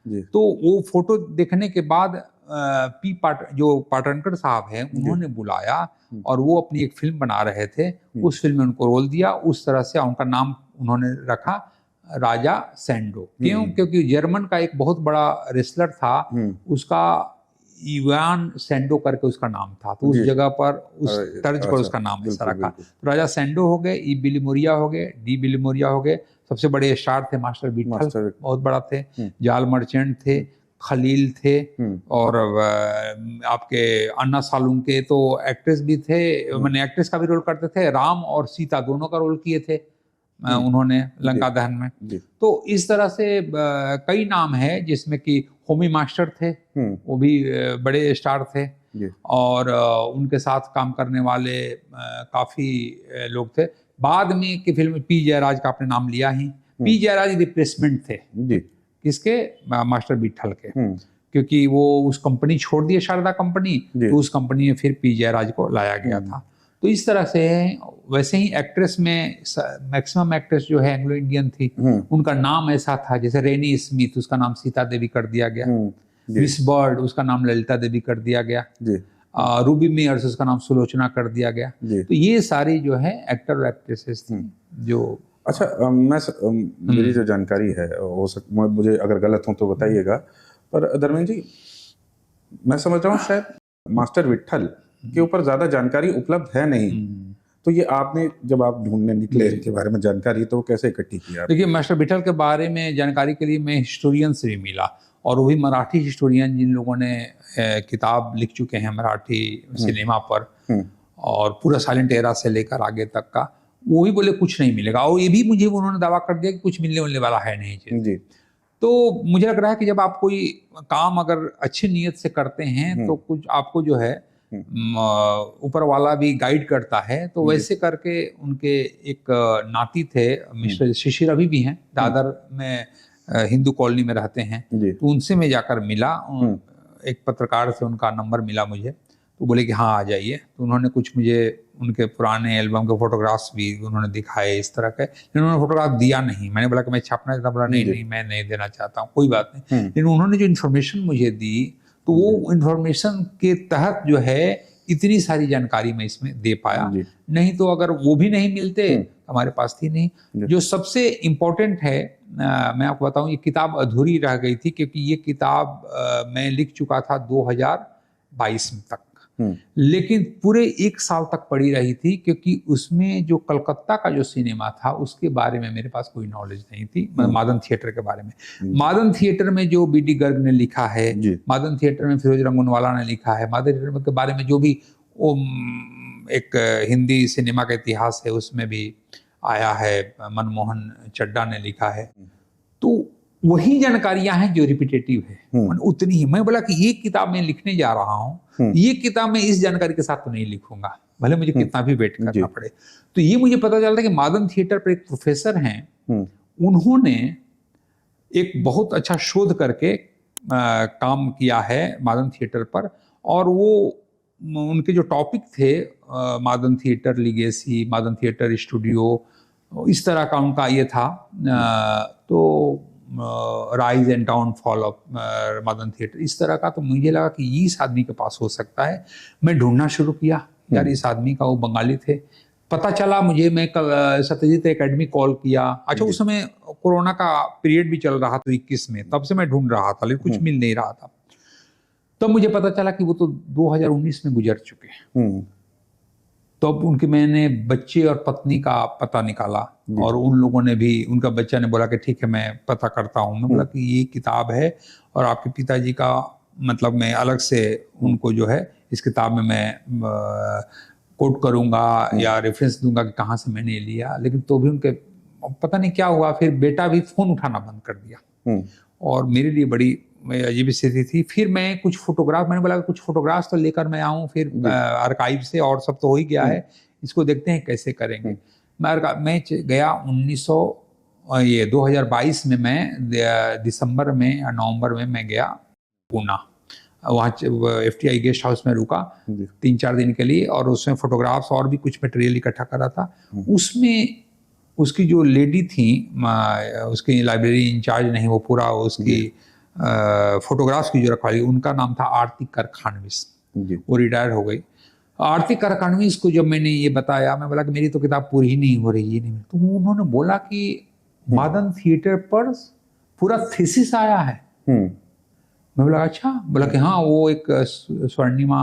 तो वो फोटो देखने के बाद जो पाटनकर साहब हैं उन्होंने बुलाया और वो अपनी एक फिल्म बना रहे थे। उस फिल्म में उनको रोल दिया। उस तरह से उनका नाम उन्होंने रखा राजा सैंडो। क्यों? क्योंकि जर्मन का एक बहुत बड़ा रेसलर था, उसका इवान सैंडो करके उसका नाम था। तो उस जगह पर, उस तर्ज पर उसका नाम ऐसा रखा। तो राजा सैंडो हो गए, ई बिली मोरिया हो गए, डी बिली मोरिया हो गए। सबसे बड़े स्टार थे मास्टर विठल, बहुत बड़ा थे। जाल मर्चेंट थे, खलील थे, और आपके अन्ना सालुंके तो एक्ट्रेस भी थे, मैंने एक्ट्रेस का भी रोल करते थे, राम और सीता दोनों का रोल किए थे उन्होंने लंका दहन में। तो इस तरह से कई नाम है, जिसमें कि होमी मास्टर थे, वो भी बड़े स्टार थे, और उनके साथ काम करने वाले काफी लोग थे। बाद में की फिल्म पी जयराज का आपने नाम लिया ही, पी जयराज रिप्लेसमेंट थे किसके, मास्टर विट्ठल के, क्योंकि वो उस कंपनी छोड़ दिए, शारदा कंपनी, तो उस कंपनी में फिर पी जयराज को लाया गया था। तो इस तरह से वैसे ही एक्ट्रेस में मैक्सिमम एक्ट्रेस जो है एंग्लो इंडियन थी, उनका नाम ऐसा था, जैसे रेनी स्मिथ, उसका नाम सीता देवी कर दिया गया, मिस बर्ड उसका नाम ललिता देवी कर दिया गया, रूबी मेयर्स उसका नाम सुलोचना कर दिया गया। तो ये सारी जो है एक्टर और एक्ट्रेसेस थी जो।
अच्छा, मेरी जो जानकारी है, हो मुझे अगर गलत हो तो बताइएगा, पर धर्मेंद्र जी मैं समझ रहा हूँ शायद मास्टर विट्ठल के ऊपर ज्यादा जानकारी उपलब्ध है नहीं, तो ये आपने जब आप ढूंढने निकले इनके बारे में जानकारी, तो कैसे इकट्ठी किया?
देखिए, मास्टर विट्ठल के बारे में जानकारी के लिए मैं हिस्टोरियन से भी मिला, और वो भी मराठी हिस्टोरियन जिन लोगों ने किताब लिख चुके हैं मराठी सिनेमा पर, और पूरा साइलेंट एरा से लेकर आगे तक का, वो ही बोले कुछ नहीं मिलेगा, और ये भी मुझे उन्होंने दावा कर दिया कि कुछ मिलने वाला है नहीं जी। तो मुझे लग रहा है कि जब आप कोई काम अगर अच्छी नीयत से करते हैं, तो कुछ आपको जो है ऊपर वाला भी गाइड करता है। तो वैसे करके उनके एक नाती थे, मिस्टर शिशिर अभी भी हैं, दादर में हिंदू कॉलोनी में रहते हैं, तो उनसे मैं जाकर मिला, एक पत्रकार से उनका नंबर मिला मुझे, तो बोले कि हाँ आ जाइए। तो उन्होंने कुछ मुझे उनके पुराने एल्बम के फोटोग्राफ्स भी उन्होंने दिखाए इस तरह के, लेकिन उन्होंने फोटोग्राफ दिया नहीं। मैंने बोला कि मैं छापना चाहता, बोला नहीं मैं नहीं देना चाहता हूँ, कोई बात नहीं। लेकिन उन्होंने जो इन्फॉर्मेशन मुझे दी, तो वो इन्फॉर्मेशन के तहत जो है इतनी सारी जानकारी मैं इसमें दे पाया, नहीं तो अगर वो भी नहीं मिलते हमारे पास थी नहीं। जो सबसे इम्पोर्टेंट है, मैं आपको बताऊं, ये किताब अधूरी रह गई थी, क्योंकि ये किताब मैं लिख चुका था 2022 तक, लेकिन पूरे 1 साल तक पड़ी रही थी, क्योंकि उसमें जो कलकत्ता का जो सिनेमा था उसके बारे में मेरे पास कोई नॉलेज नहीं थी, मादन थिएटर के बारे में। मादन थिएटर में जो बी.डी. गर्ग ने लिखा है, मादन थिएटर में फिरोज रंगूनवाला ने लिखा है, मादन थिएटर के बारे में जो भी एक हिंदी सिनेमा का इतिहास है उसमें भी आया है, मनमोहन चड्डा ने लिखा है, तो वही जानकारियां हैं जो रिपीटेटिव है, उतनी ही। मैं बोला कि ये किताब मैं लिखने जा रहा हूँ, ये किताब मैं इस जानकारी के साथ तो नहीं लिखूंगा, भले मुझे कितना भी वेट करना पड़े। तो ये मुझे पता चलता है कि मादन थिएटर पर एक प्रोफेसर हैं, उन्होंने एक बहुत अच्छा शोध करके काम किया है मादन थिएटर पर, और वो उनके जो टॉपिक थे, Madan theatre legacy, Madan theatre studio, इस तरह का उनका ये था। तो rise and downfall of Madan theatre, इस तरह का। तो मुझे लगा कि ये इस आदमी के पास हो सकता है। मैं ढूंढना शुरू किया, यार इस आदमी का, वो बंगाली थे। पता चला मुझे, मैं सत्यजीत एकेडमी कॉल किया। अच्छा, उस समय कोरोना का पीरियड भी चल रहा था 21 में, तब से मैं ढूंढ रहा था, लेकिन कुछ मिल नहीं रहा था। तब मुझे पता चला कि वो तो 2019 में गुजर चुके हैं। तो अब उनके, मैंने बच्चे और पत्नी का पता निकाला, और उन लोगों ने भी, उनका बच्चा ने बोला कि ठीक है मैं पता करता हूँ। मैं बोला कि ये किताब है, और आपके पिताजी का मतलब मैं अलग से उनको जो है इस किताब में मैं कोट करूँगा या रेफरेंस दूंगा कि कहाँ से मैंने लिया। लेकिन तो भी उनके पता नहीं क्या हुआ, फिर बेटा भी फ़ोन उठाना बंद कर दिया, और मेरे लिए बड़ी अजीब स्थिति थी। फिर मैं कुछ फोटोग्राफ, मैंने बोला कुछ फोटोग्राफ्स तो लेकर मैं आऊँ फिर आर्काइव से, और सब तो हो ही गया है, इसको देखते हैं कैसे करेंगे। मैं गया 2022 में, मैं दिसंबर में या नवंबर में मैं गया पूना, वहाँ FTI गेस्ट हाउस में रुका 3-4 दिन के लिए, और उसमें फोटोग्राफ्स और भी कुछ मटेरियल इकट्ठा करा था। उसमें उसकी जो लेडी थी, उसकी लाइब्रेरी इंचार्ज नहीं, वो पूरा उसकी फोटोग्राफ्स की जो रखवाली, उनका नाम था आरती करखानविस, वो रिटायर हो गई। आरती करखानविस को जब मैंने ये बताया, मैं बोला कि मेरी तो किताब पूरी ही नहीं हो रही है, तो उन्होंने बोला कि मादन थिएटर पर पूरा थीसिस आया है। मैं बोला अच्छा, बोला कि हाँ, वो एक स्वर्णिमा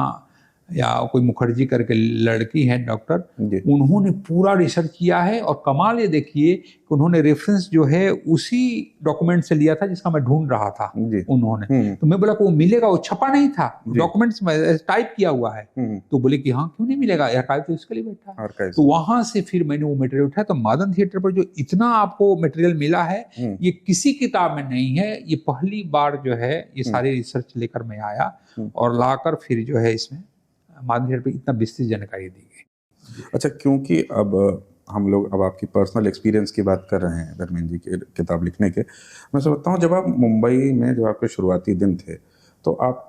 या कोई मुखर्जी करके लड़की है डॉक्टर,
जी।
उन्होंने पूरा रिसर्च किया है। और कमाल ये देखिए कि उन्होंने रेफरेंस जो है उसी डॉक्यूमेंट से लिया था जिसका मैं ढूंढ रहा था
जी।
उन्होंने। तो मैं बोला कि वो मिलेगा, वो छपा नहीं था,
जी।
डॉक्यूमेंट्स में टाइप किया हुआ है। तो बोले कि हाँ क्यों नहीं मिलेगा, आर्काइव तो इसके लिए बैठा है।
आर्काइव
तो वहां से फिर मैंने वो मटेरियल उठाया। तो मादन थिएटर पर जो इतना आपको मटेरियल मिला है, ये किसी किताब में नहीं है। ये पहली बार जो है ये सारी रिसर्च लेकर मैं आया और लाकर फिर जो है इसमें मादन थिएटर पे इतना विस्तृत जानकारी दी गई।
अच्छा, क्योंकि अब हम लोग अब आपकी पर्सनल एक्सपीरियंस की बात कर रहे हैं धर्मेंद्र जी के किताब लिखने के, मैं समझता हूँ जब आप मुंबई में जब आपके शुरुआती दिन थे तो आप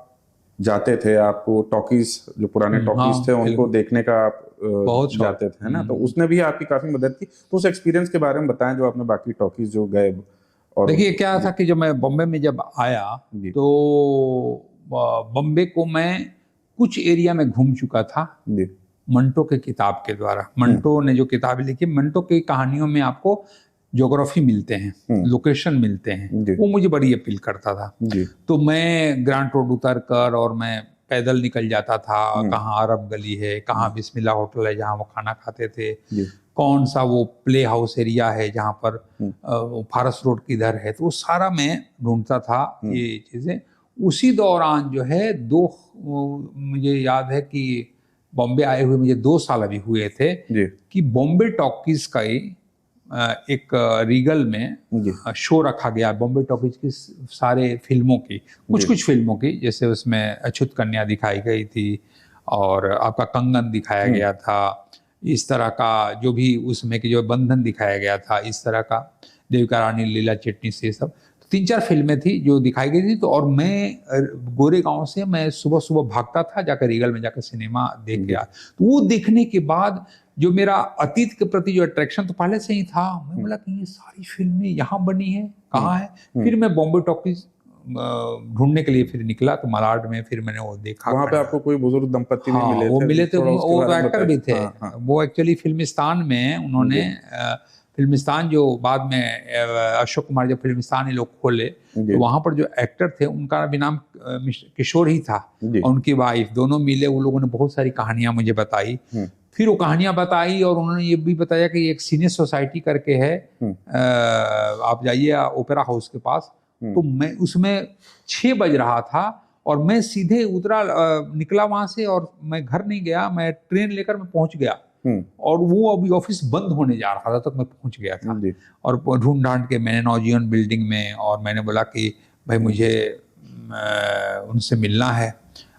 जाते थे, आपको टॉकीज जो पुराने टॉकीज थे उनको देखने का आप
बहुत
जाते थे, है ना? तो उसने भी आपकी काफी मदद की। तो उस एक्सपीरियंस के बारे में बताएं जो आपने बाकी टॉकीज जो गए। और
देखिए क्या था कि जब मैं बॉम्बे में जब आया तो बॉम्बे को मैं कुछ एरिया में घूम चुका था मंटो के किताब के द्वारा। मंटो ने जो किताबें लिखी, मंटो की कहानियों में आपको ज्योग्राफी मिलते हैं, लोकेशन मिलते हैं, वो मुझे बड़ी अपील करता था। तो मैं ग्रांट रोड उतर कर और मैं पैदल निकल जाता था, कहाँ अरब गली है, कहाँ बिस्मिल्लाह होटल है जहाँ वो खाना खाते थे, कौन सा वो प्ले हाउस एरिया है जहाँ पर फारस रोड किधर है, तो वो सारा मैं ढूंढता था ये चीज़ें। उसी दौरान जो है मुझे याद है कि बॉम्बे आए हुए मुझे 2 साल अभी हुए थे कि बॉम्बे टॉकीज का एक रीगल में शो रखा गया, बॉम्बे टॉकीज की सारे फिल्मों की, कुछ फिल्मों की, जैसे उसमें अछूत कन्या दिखाई गई थी और आपका कंगन दिखाया गया था, इस तरह का जो भी उसमें की जो बंधन दिखाया गया था, इस तरह का देविका रानी, लीला चिटनी से सब 3-4 फिल्में थी जो दिखाई गई थी। तो और मैं गोरेगांव से मैं सुबह सुबह भागता था जाकर रीगल में जाकर सिनेमा देख के आया। तो वो देखने के बाद जो मेरा अतीत के प्रति जो अट्रैक्शन तो पहले से ही था, मैं बोला कि ये सारी फिल्में यहाँ बनी है, कहाँ है। फिर मैं बॉम्बे टॉकीज ढूंढने के लिए फिर निकला तो मलाड में फिर मैंने वो देखा।
वहाँ पे आपको कोई बुजुर्ग दंपत्ति नहीं मिले थे?
वो मिले थे, वो तो एक्टर भी थे। वो एक्चुअली फिल्मिस्तान में उन्होंने फिल्मिस्तान जो बाद में अशोक कुमार जब फिल्मिस्तान ये लोग खोले तो वहां पर जो एक्टर थे उनका भी नाम किशोर ही था और उनकी वाइफ, दोनों मिले, उन लोगों ने बहुत सारी कहानियां मुझे बताई। फिर वो कहानियां बताई और उन्होंने ये भी बताया कि एक सीनियर सोसाइटी करके है, आप जाइए ओपेरा हाउस के पास। तो मैं उसमें 6 बज रहा था और मैं सीधे निकला वहां से और मैं घर नहीं गया, मैं ट्रेन लेकर मैं पहुंच गया और वो अभी ऑफिस बंद होने जा रहा था तक मैं पहुंच गया था। और ढूंढ ढांड के मैंने नौजीवन बिल्डिंग में, और मैंने बोला कि भाई मुझे उनसे मिलना है,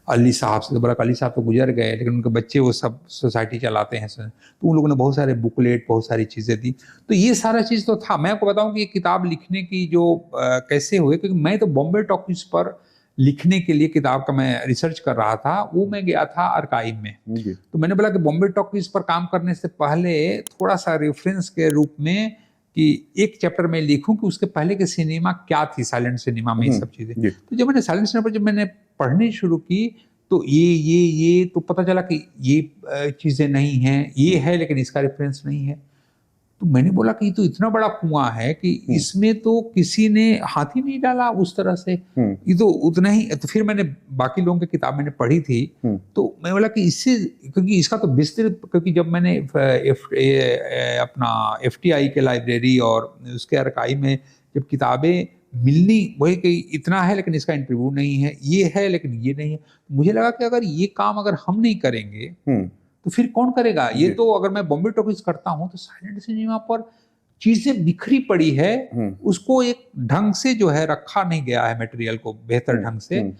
अली साहब से। तो बोला अली साहब तो गुजर गए लेकिन उनके बच्चे वो सब सोसाइटी चलाते हैं। तो उन लोगों ने बहुत सारे बुकलेट, बहुत सारी चीज़ें दी। तो ये सारा चीज़ तो था। मैं आपको बताऊं कि ये किताब लिखने की जो कैसे हुए, क्योंकि मैं तो बॉम्बे टॉकीज पर लिखने के लिए किताब का मैं रिसर्च कर रहा था, वो मैं गया था आर्काइव में। तो मैंने बोला कि बॉम्बे टॉकीज पर काम करने से पहले थोड़ा सा रेफरेंस के रूप में कि एक चैप्टर में लिखूं कि उसके पहले के सिनेमा क्या थी, साइलेंट सिनेमा में ये सब चीज़ें। तो जब मैंने साइलेंट सिनेमा पर जब मैंने पढ़नी शुरू की तो ये तो पता चला कि ये चीज़ें नहीं हैं, ये है लेकिन इसका रेफरेंस नहीं है। तो मैंने बोला कि ये तो इतना बड़ा कुआं है कि इसमें तो किसी ने हाथ ही नहीं डाला उस तरह से, ये तो उतना ही। तो फिर मैंने बाकी लोगों की किताब मैंने पढ़ी थी तो मैं बोला कि इससे, क्योंकि इसका तो विस्तृत, क्योंकि जब मैंने अपना FTI के लाइब्रेरी और उसके आर्काइव में जब किताबें मिलनी, वही कि इतना है लेकिन इसका इंटरव्यू नहीं है, ये है लेकिन ये नहीं है, तो मुझे लगा कि अगर ये काम अगर हम नहीं करेंगे तो फिर कौन करेगा। ये तो अगर मैं बॉम्बे टॉकीज करता हूं तो साइलेंट सिनेमा पर चीजें बिखरी पड़ी है, उसको एक ढंग से जो है रखा नहीं गया है मटेरियल को बेहतर ढंग से,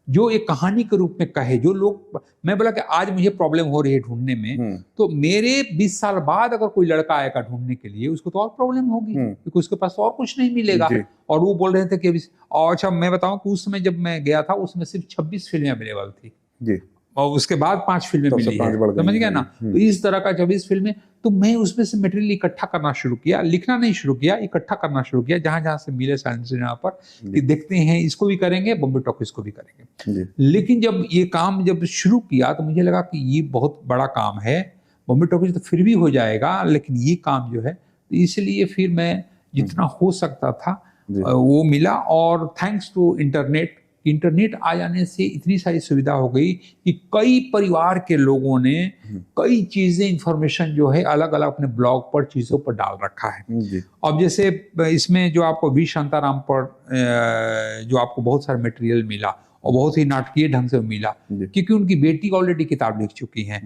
जो एक कहानी के रूप में कहे जो लोग। मैं बोला कि आज मुझे प्रॉब्लम हो रही है ढूंढने में, तो मेरे 20 साल बाद अगर कोई लड़का आएगा ढूंढने के लिए उसको तो और प्रॉब्लम होगी क्योंकि उसके पास और कुछ नहीं मिलेगा। और वो बोल रहे थे कि और अच्छा मैं बताऊं कि उस समय जब मैं गया था उसमें सिर्फ 26 फिल्में अवेलेबल थी और उसके बाद 5 फिल्में मिली है, समझ गया ना। तो इस तरह का 24 फिल्में, तो मैं उसमें से मटेरियल इकट्ठा करना शुरू किया, लिखना नहीं शुरू किया, इकट्ठा करना शुरू किया जहां जहां से मिले साइलेंट सिनेमा पर कि देखते हैं इसको भी करेंगे, बॉम्बे टॉकीज को भी करेंगे। लेकिन जब ये काम जब शुरू किया तो मुझे लगा कि ये बहुत बड़ा काम है, बॉम्बे टॉकीज तो फिर भी हो जाएगा लेकिन ये काम जो है, तो इसलिए फिर मैं जितना हो सकता था वो मिला। और थैंक्स टू इंटरनेट कि इंटरनेट आ जाने से इतनी सारी सुविधा हो गई कि कई परिवार के लोगों ने कई चीजें इंफॉर्मेशन जो है अलग अलग अपने ब्लॉग पर चीजों पर डाल रखा है
जी।
अब जैसे इसमें जो आपको वी शांताराम पर जो आपको बहुत सारा मटेरियल मिला और बहुत ही नाटकीय ढंग से मिला क्योंकि उनकी बेटी ऑलरेडी किताब लिख चुकी हैं,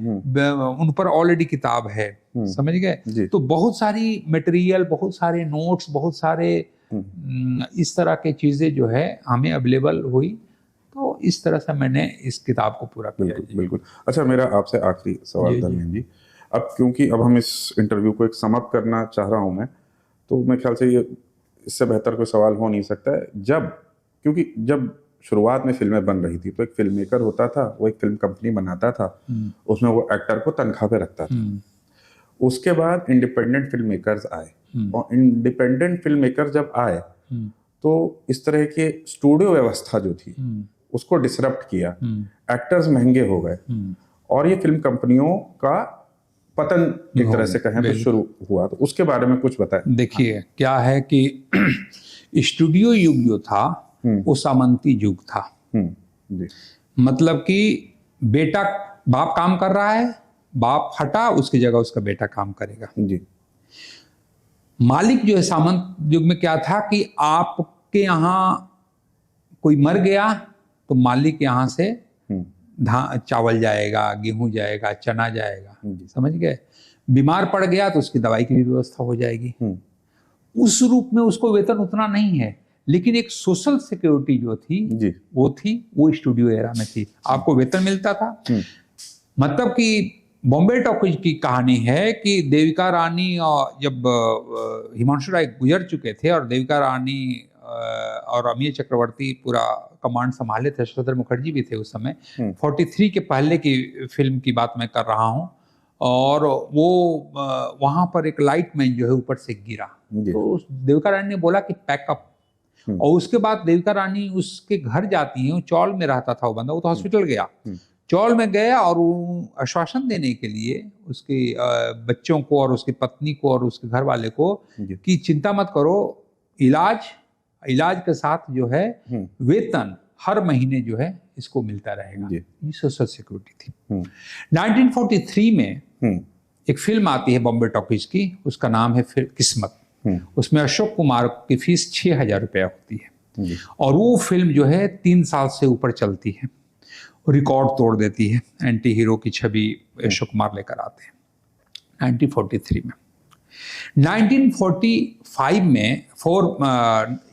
उन पर ऑलरेडी किताब है, समझ गए। तो बहुत सारी मटेरियल, बहुत सारे नोट्स, बहुत सारे इस तरह के चीजें जो है हमें अवेलेबल हुई। तो इस तरह से मैंने इस किताब को पूरा किया।
बिल्कुल। अच्छा, मेरा आपसे आखिरी सवाल धर्मेंद्र जी, अब क्योंकि अब हम इस इंटरव्यू को एक समाप्त करना चाह रहा हूं मैं, तो मेरे ख्याल से ये इससे बेहतर कोई सवाल हो नहीं सकता है। क्योंकि जब शुरुआत में फिल्में बन रही थी तो एक फिल्म मेकर होता था, वो एक फिल्म कंपनी बनाता था, उसमें वो एक्टर को तनख्वाह पे रखता था। उसके बाद इंडिपेंडेंट फिल्म मेकर्स आए, और इंडिपेंडेंट फिल्म मेकर जब आए तो इस तरह के स्टूडियो व्यवस्था जो थी उसको डिसरप्ट किया, एक्टर्स महंगे हो गए और ये फिल्म कंपनियों का पतन एक तरह से कहें तो शुरू हुआ। तो उसके बारे में कुछ बताएं।
देखिए क्या है कि स्टूडियो युग जो था वो सामंती युग था।
जी।
मतलब कि बेटा, बाप काम कर रहा है, बाप हटा, उसकी जगह उसका बेटा काम करेगा।
जी।
मालिक जो है सामंत युग में क्या था कि आपके यहाँ कोई मर गया तो मालिक यहाँ से चावल जाएगा, गेहूं जाएगा, चना जाएगा, समझ गए। बीमार पड़ गया तो उसकी दवाई की भी व्यवस्था हो जाएगी। उस रूप में उसको वेतन उतना नहीं है, लेकिन एक सोशल सिक्योरिटी जो थी वो स्टूडियो एरा में थी। आपको वेतन मिलता था। मतलब कि बॉम्बे टॉकीज की कहानी है कि देविका रानी जब हिमांशु राय गुजर चुके थे और देविका रानी और अमीय चक्रवर्ती पूरा कमांड संभाले थे, शशिधर मुखर्जी भी थे उस समय, 43 के पहले की फिल्म की बात मैं कर रहा हूँ, और वो वहां पर एक लाइट मैन जो है ऊपर से गिरा, तो देविका रानी ने बोला कि पैकअप, और उसके बाद देविका रानी उसके घर जाती है। चौल में रहता था वो बंदा, वो तो हॉस्पिटल गया, चौल में गया और वो आश्वासन देने के लिए उसके बच्चों को और उसकी पत्नी को और उसके घर वाले को कि चिंता मत करो, इलाज के साथ जो है वेतन हर महीने जो है इसको मिलता रहेगा। ये सोशल सिक्योरिटी थी। 1943 में एक फिल्म आती है बॉम्बे टॉकीज की, उसका नाम है फिर किस्मत। उसमें अशोक कुमार की फीस 6,000 रुपया होती है, और वो फिल्म जो है 3 साल से ऊपर चलती है, रिकॉर्ड तोड़ देती है। एंटी हीरो की छवि अशोक कुमार लेकर आते हैं 1943 में। 1945 में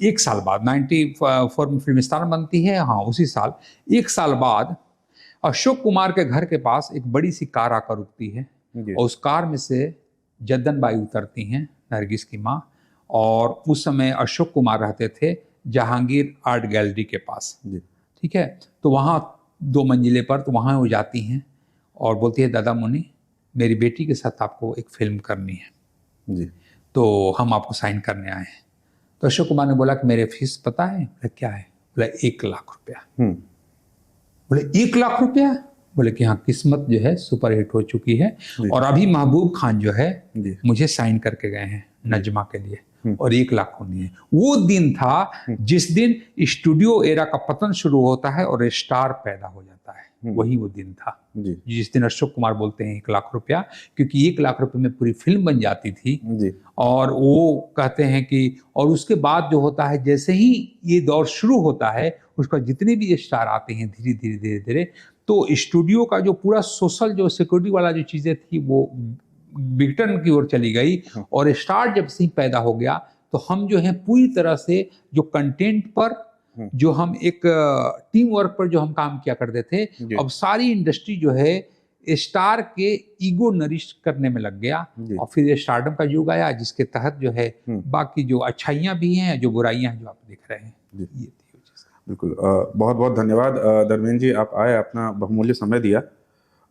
एक साल बाद 94 में फिल्मिस्तान बनती है। हाँ, उसी साल, एक साल बाद अशोक कुमार के घर के पास एक बड़ी सी कार आकर रुकती है, और उस कार में से जद्दन बाई उतरती हैं, नरगिस की माँ, और उस समय अशोक कुमार रहते थे जहांगीर आर्ट गैलरी के पास। ठीक है, तो वहाँ 2 मंजिले पर, तो वहाँ वो जाती हैं और बोलती है, दादा मुनि, मेरी बेटी के साथ आपको एक फिल्म करनी है
जी,
तो हम आपको साइन करने आए हैं। तो अशोक कुमार ने बोला कि मेरे फीस पता है? बोले क्या है? बोला 1 लाख रुपया। बोले 1 लाख रुपया? बोले कि हाँ, किस्मत जो है सुपर हिट हो चुकी है, और अभी महबूब खान जो है मुझे साइन करके गए हैं नजमा के लिए, और 1 लाख होनी है। वो दिन था जिस दिन स्टूडियो एरा का पतन शुरू होता है और स्टार पैदा हो जाता है। वही वो दिन था जिस दिन अशोक कुमार बोलते हैं 1 लाख रुपया, क्योंकि 1 लाख रुपए में पूरी फिल्म बन जाती थी। और वो कहते हैं कि, और उसके बाद जो होता है, जैसे ही ये दौर शुरू होता है, उसका जितने भी स्टार आते हैं धीरे धीरे धीरे धीरे, तो स्टूडियो का जो पूरा सोशल जो सिक्योरिटी वाला जो चीजें थी वो विघटन की ओर चली गई, और स्टार जब से पैदा हो गया तो हम जो है पूरी तरह से जो कंटेंट पर, जो हम एक टीम वर्क पर जो हम काम किया करते थे, अब सारी इंडस्ट्री जो है स्टार के ईगो नरिश करने में लग गया, और फिर स्टारडम का युग आया जिसके तहत जो है बाकी जो अच्छाइयाँ भी हैं, जो बुराइयाँ हैं, जो आप देख रहे हैं। ये
बिल्कुल। बहुत बहुत धन्यवाद धर्मेंद्र जी, आप आए, अपना बहुमूल्य समय दिया,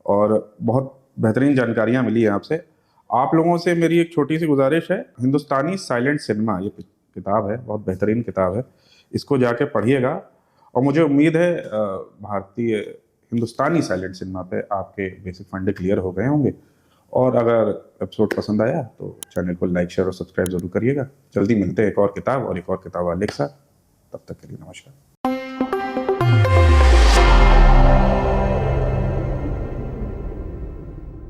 और बहुत बेहतरीन जानकारियाँ मिली हैं आपसे। आप लोगों से मेरी एक छोटी सी गुजारिश है, हिंदुस्तानी साइलेंट सिनेमा, ये किताब है, बहुत बेहतरीन किताब है, इसको जाके पढ़िएगा, और मुझे उम्मीद है भारतीय हिंदुस्तानी साइलेंट सिनेमा पे आपके बेसिक फंडे क्लियर हो गए होंगे। और अगर एपिसोड पसंद आया तो चैनल को लाइक, शेयर और सब्सक्राइब जरूर करिएगा। जल्दी मिलते हैं एक और किताब और एक और किताब वाले के साथ। तब तक के लिए नमस्कार।